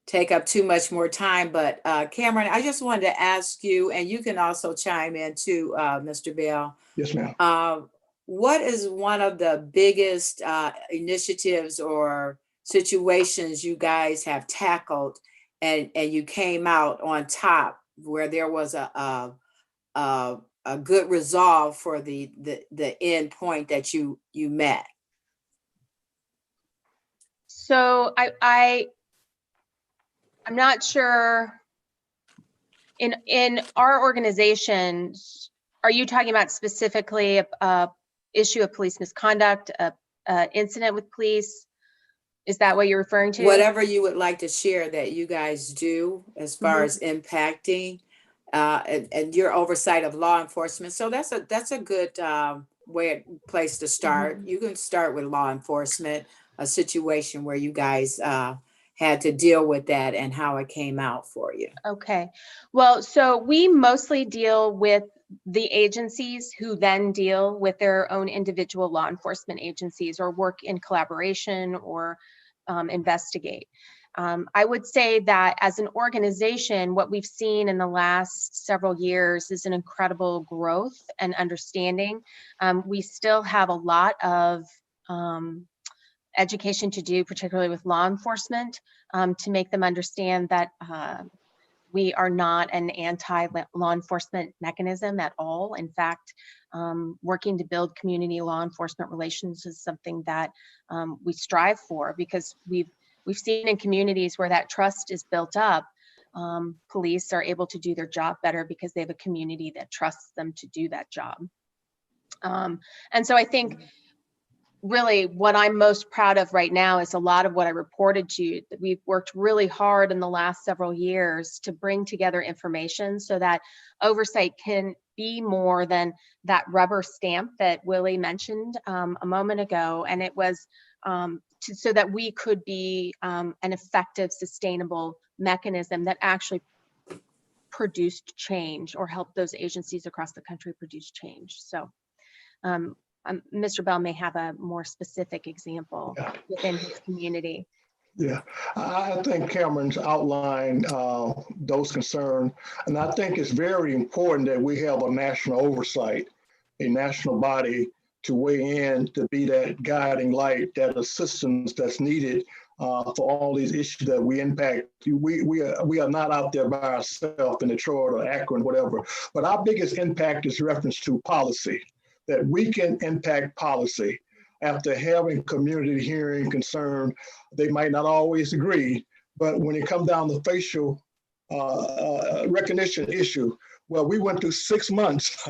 take up too much more time, but Cameron, I just wanted to ask you, and you can also chime in too, Mr. Bell. Yes, ma'am. What is one of the biggest initiatives or situations you guys have tackled and you came out on top, where there was a good resolve for the end point that you met? So I'm not sure, in our organization, are you talking about specifically a issue of police misconduct, a incident with police? Is that what you're referring to? Whatever you would like to share that you guys do as far as impacting and your oversight of law enforcement. So that's a good place to start. You can start with law enforcement, a situation where you guys had to deal with that and how it came out for you. Okay. Well, so we mostly deal with the agencies who then deal with their own individual law enforcement agencies or work in collaboration or investigate. I would say that as an organization, what we've seen in the last several years is an incredible growth and understanding. We still have a lot of education to do, particularly with law enforcement, to make them understand that we are not an anti-law enforcement mechanism at all. In fact, working to build community law enforcement relations is something that we strive for, because we've seen in communities where that trust is built up, police are able to do their job better because they have a community that trusts them to do that job. And so I think really what I'm most proud of right now is a lot of what I reported to you, that we've worked really hard in the last several years to bring together information so that oversight can be more than that rubber stamp that Willie mentioned a moment ago. And it was so that we could be an effective, sustainable mechanism that actually produced change or helped those agencies across the country produce change. So Mr. Bell may have a more specific example within his community. Yeah, I think Cameron's outlined those concerns, and I think it's very important that we have a national oversight, a national body to weigh in, to be that guiding light, that assistance that's needed for all these issues that we impact. We are not out there by ourselves in Detroit or Akron, whatever, but our biggest impact is reference to policy, that we can impact policy. After having community hearing concern, they might not always agree, but when it comes down to facial recognition issue, well, we went through 6 months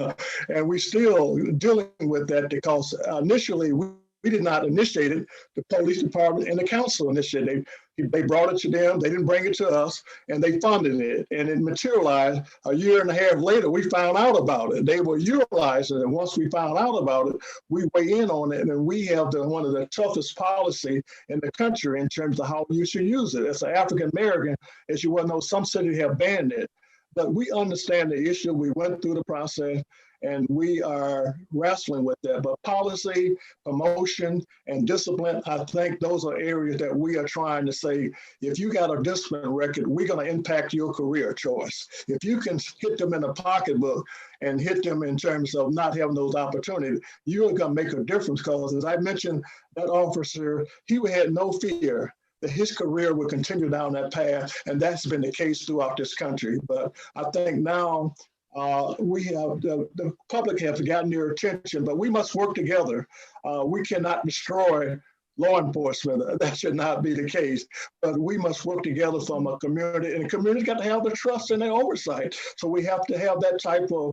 and we still dealing with that, because initially we did not initiate it. The police department and the council initiated it. They brought it to them. They didn't bring it to us, and they funded it. And it materialized a year and a half later. We found out about it. They were utilizing it. And once we found out about it, we weigh in on it. And we have one of the toughest policy in the country in terms of how you should use it. As an African American, as you well know, some cities have banned it. But we understand the issue. We went through the process, and we are wrestling with that. But policy, promotion, and discipline, I think those are areas that we are trying to say, if you got a discipline record, we're going to impact your career choice. If you can hit them in the pocketbook and hit them in terms of not having those opportunities, you're going to make a difference, because as I mentioned, that officer, he had no fear that his career will continue down that path, and that's been the case throughout this country. But I think now we have, the public has gotten their attention, but we must work together. We cannot destroy law enforcement. That should not be the case, but we must work together from a community, and the community's got to have the trust and the oversight. So we have to have that type of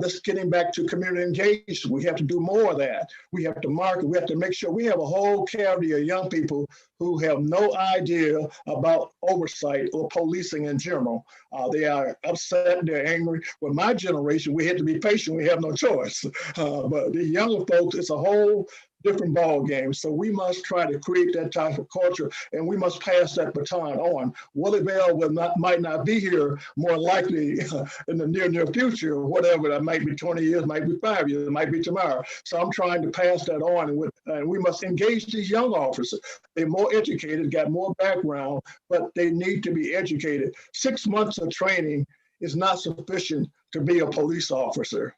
this getting back to community engagement. We have to do more of that. We have to market. We have to make sure we have a whole category of young people who have no idea about oversight or policing in general. They are upset, they're angry. With my generation, we had to be patient. We have no choice. But the younger folks, it's a whole different ball game. So we must try to create that type of culture, and we must pass that baton on. Willie Bell might not be here more likely in the near future, or whatever. That might be 20 years, might be 5 years, it might be tomorrow. So I'm trying to pass that on, and we must engage these young officers. They're more educated, got more background, but they need to be educated. 6 months of training is not sufficient to be a police officer.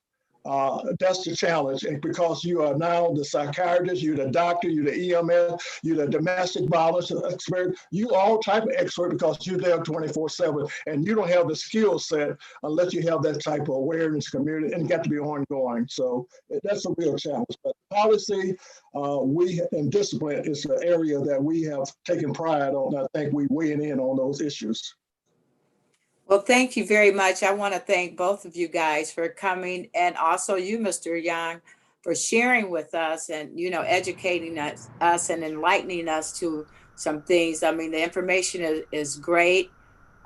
That's the challenge. And because you are now the psychiatrist, you're the doctor, you're the EMS, you're the domestic violence expert, you all type of expert, because you're there 24/7, and you don't have the skill set unless you have that type of awareness, community, and it got to be ongoing. So that's a real challenge. But policy, and discipline is an area that we have taken pride on. I think we weighing in on those issues. Well, thank you very much. I want to thank both of you guys for coming, and also you, Mr. Young, for sharing with us and, educating us and enlightening us to some things. I mean, the information is great.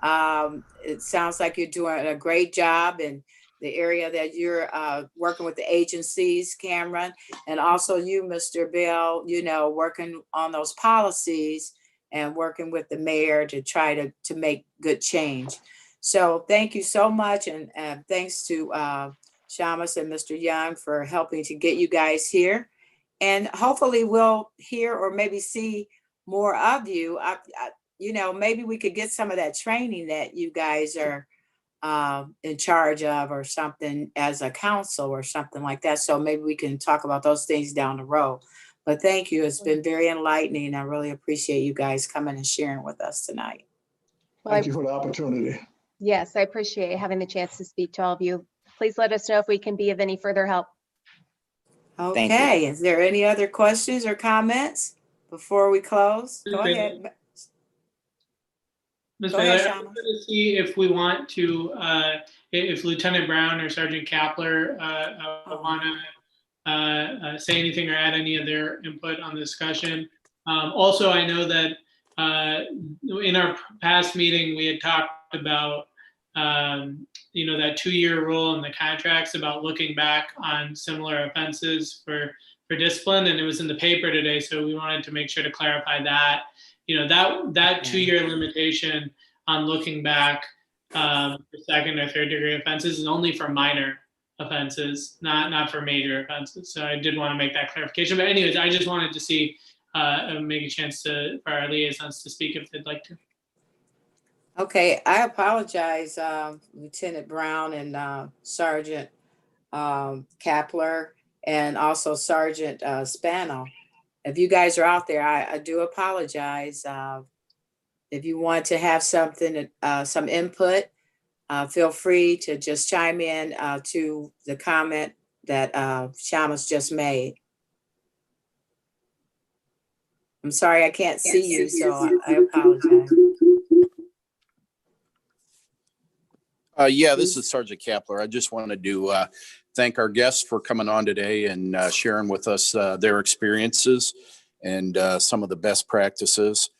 It sounds like you're doing a great job in the area that you're working with the agencies, Cameron, and also you, Mr. Bell, working on those policies and working with the mayor to try to make good change. So thank you so much, and thanks to Shamus and Mr. Young for helping to get you guys here. And hopefully we'll hear or maybe see more of you. You know, maybe we could get some of that training that you guys are in charge of or something as a council or something like that. So maybe we can talk about those things down the road. But thank you. It's been very enlightening. I really appreciate you guys coming and sharing with us tonight. Well, Thank you for the opportunity. yes, I appreciate having the chance to speak to all of you. Please let us know if we can be of any further help. Thank you. Okay, is there any other questions or comments before we close? Go ahead. Ms. Go ahead, Baylor, I'm Shamus. going to see if we want to, if Lieutenant Brown or Sergeant Kapler want to say anything or add any of their input on the discussion. Also, I know that in our past meeting, we had talked about, you know, that 2-year rule in the contracts about looking back on similar offenses for discipline, and it was in the paper today, so we wanted to make sure to clarify that. You know, that 2-year limitation on looking back for second or third degree offenses is only for minor offenses, not for major offenses. So I did want to make that clarification. But anyways, I just wanted to see, make a chance for our liaisons to speak if they'd like to. Okay, I apologize, Lieutenant Brown and Sergeant Kapler and also Sergeant Spano. If you guys are out there, I do apologize. If you want to have something, some input, feel free to just chime in to the comment that Shamus just made. I'm sorry, I can't see you, so I apologize. Yeah, this is Sergeant Kapler. I just wanted to thank our guests for coming on today and sharing with us their experiences and some of the best practices.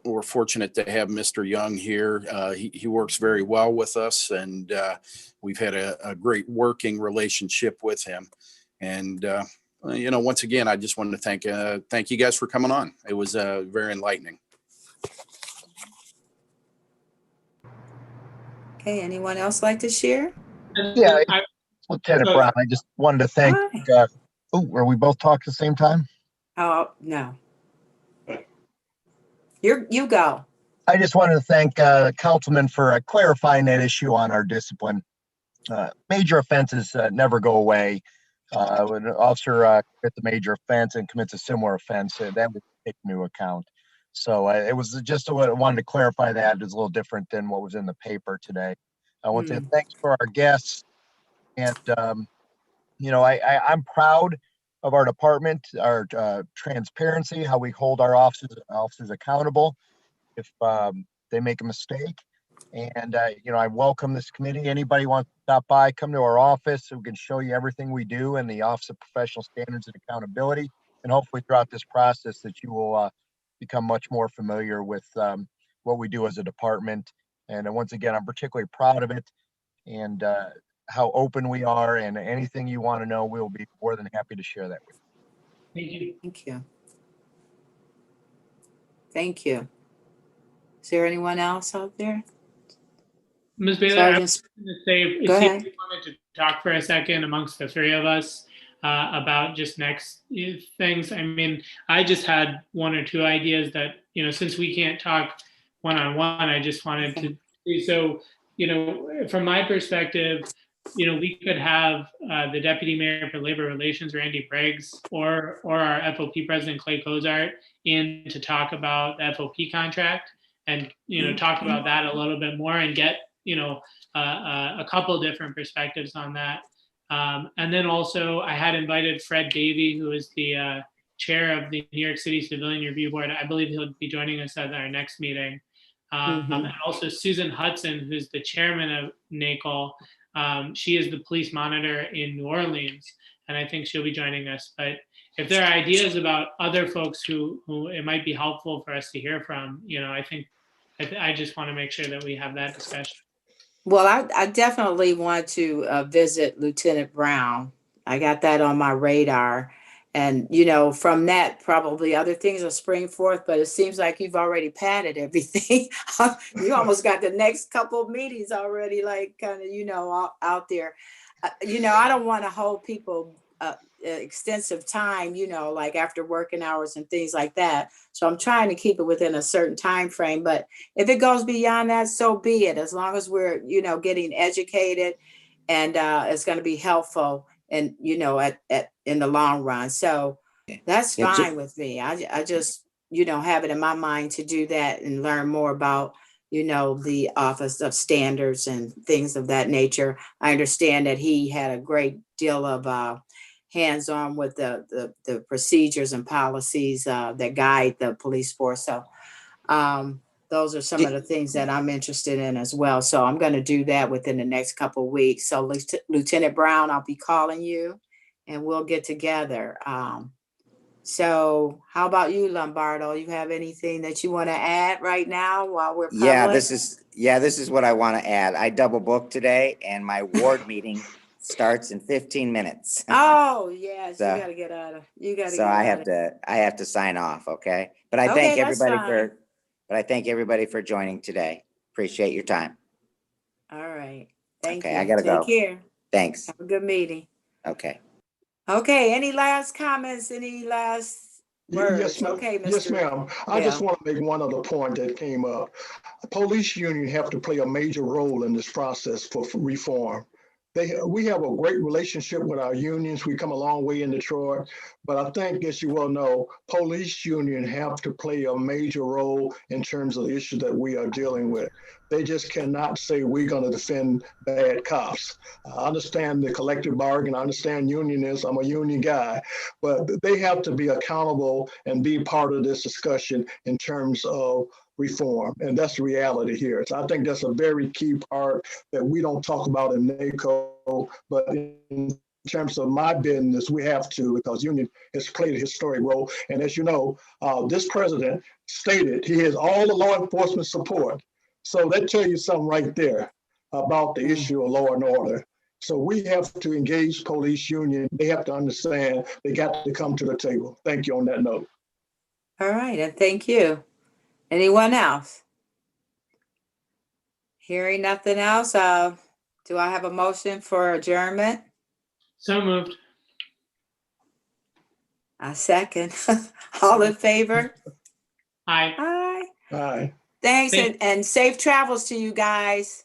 We're fortunate to have Mr. Young here. He works very well with us, and we've had a great working relationship with him. And you know, once again, I just wanted to thank you guys for coming on. It was very enlightening. Okay, anyone else like to share? Yeah, Lieutenant Brown, I just wanted to thank, are we both talking at the same time? Oh, no. You go. I just wanted to thank the councilman for clarifying that issue on our discipline. Major offenses never go away. When an officer commits a major offense and commits a similar offense, that would take into account. So it was just I wanted to clarify that. It's a little different than what was in the paper today. I want to say thanks for our guests. And, you know, I'm proud of our department, our transparency, how we hold our officers accountable if they make a mistake. And, you know, I welcome this committee. Anybody wants to stop by, come to our office so we can show you everything we do in the Office of Professional Standards and Accountability. And hopefully throughout this process that you will become much more familiar with what we do as a department. And once again, I'm particularly proud of it and how open we are, and anything you want to know, we'll be more than happy to share that with you. Thank you. Thank you. Thank you. Is there anyone else out there? Ms. Baylor, I was going to say, if you wanted to talk for a second amongst the three of us about just next things. I mean, I just had one or two ideas that, you know, since we can't talk one-on-one, I just wanted to see. So, you know, from my perspective, you know, we could have the Deputy Mayor for Labor Relations, Randy Briggs, or our FOP President, Clay Cozart, in to talk about the FOP contract and, you know, talk about that a little bit more and get, you know, a couple different perspectives on that. And then also I had invited Fred Davey, who is the chair of the New York City Civilian Review Board. I believe he'll be joining us at our next meeting. And also Susan Hudson, who's the chairman of NACOL. She is the police monitor in New Orleans, and I think she'll be joining us. But if there are ideas about other folks who it might be helpful for us to hear from, you know, I think I just want to make sure that we have that discussion. Well, I definitely want to visit Lieutenant Brown. I got that on my radar. And, you know, from that, probably other things will spring forth, but it seems like you've already padded everything. You almost got the next couple of meetings already, like kind of, you know, out there. I don't want to hold people extensive time, like after working hours and things like that. So I'm trying to keep it within a certain time frame. But if it goes beyond that, so be it. As long as we're, getting educated, and it's going to be helpful, and in the long run. So that's Yeah, fine with me. I just have it in my mind to do that and learn more about the Office of Standards and things of that nature. I understand that he had a great deal of hands-on with the procedures and policies that guide the police force. So those are some of the things that I'm interested in as well. So I'm going to do that within the next couple of weeks. So Lieutenant Brown, I'll be calling you and we'll get together. So how about you, Lombardo? You have anything that you want to add right now while we're public? this is what I want to add. I double booked today and my ward meeting starts in 15 minutes. Oh, yes, So- you gotta get out of, you gotta So get I out have of. I have to sign off, okay? But I Okay, thank that's everybody fine. but I thank everybody for joining today. Appreciate your time. All right, thank you. Okay, I gotta Take go. care. Thanks. Have a good meeting. Okay. Okay, any last comments, any last words? Yes, ma'am. Okay, Yes, Mr. ma'am. I just Bell. want to make one other point that came up. The police union have to play a major role in this process for reform. We have a great relationship with our unions. We come a long way in Detroit, but I think, as you well know, police union have to play a major role in terms of the issue that we are dealing with. They just cannot say we're going to defend bad cops. I understand the collective bargain. I understand unionism. I'm a union guy, but they have to be accountable and be part of this discussion in terms of reform. And that's the reality here. So I think that's a very key part that we don't talk about in NACO, but in terms of my business, we have to, because union has played a historic role. And as you know, this president stated he has all the law enforcement support. So that tells you something right there about the issue of law and order. So we have to engage police union. They have to understand they got to come to the table. Thank you on that note. All right, and thank you. Anyone else? Hearing nothing else, do I have a motion for adjournment? So moved. A second. All in favor? Aye. Aye. Aye. Thanks, Thank- and safe travels to you guys.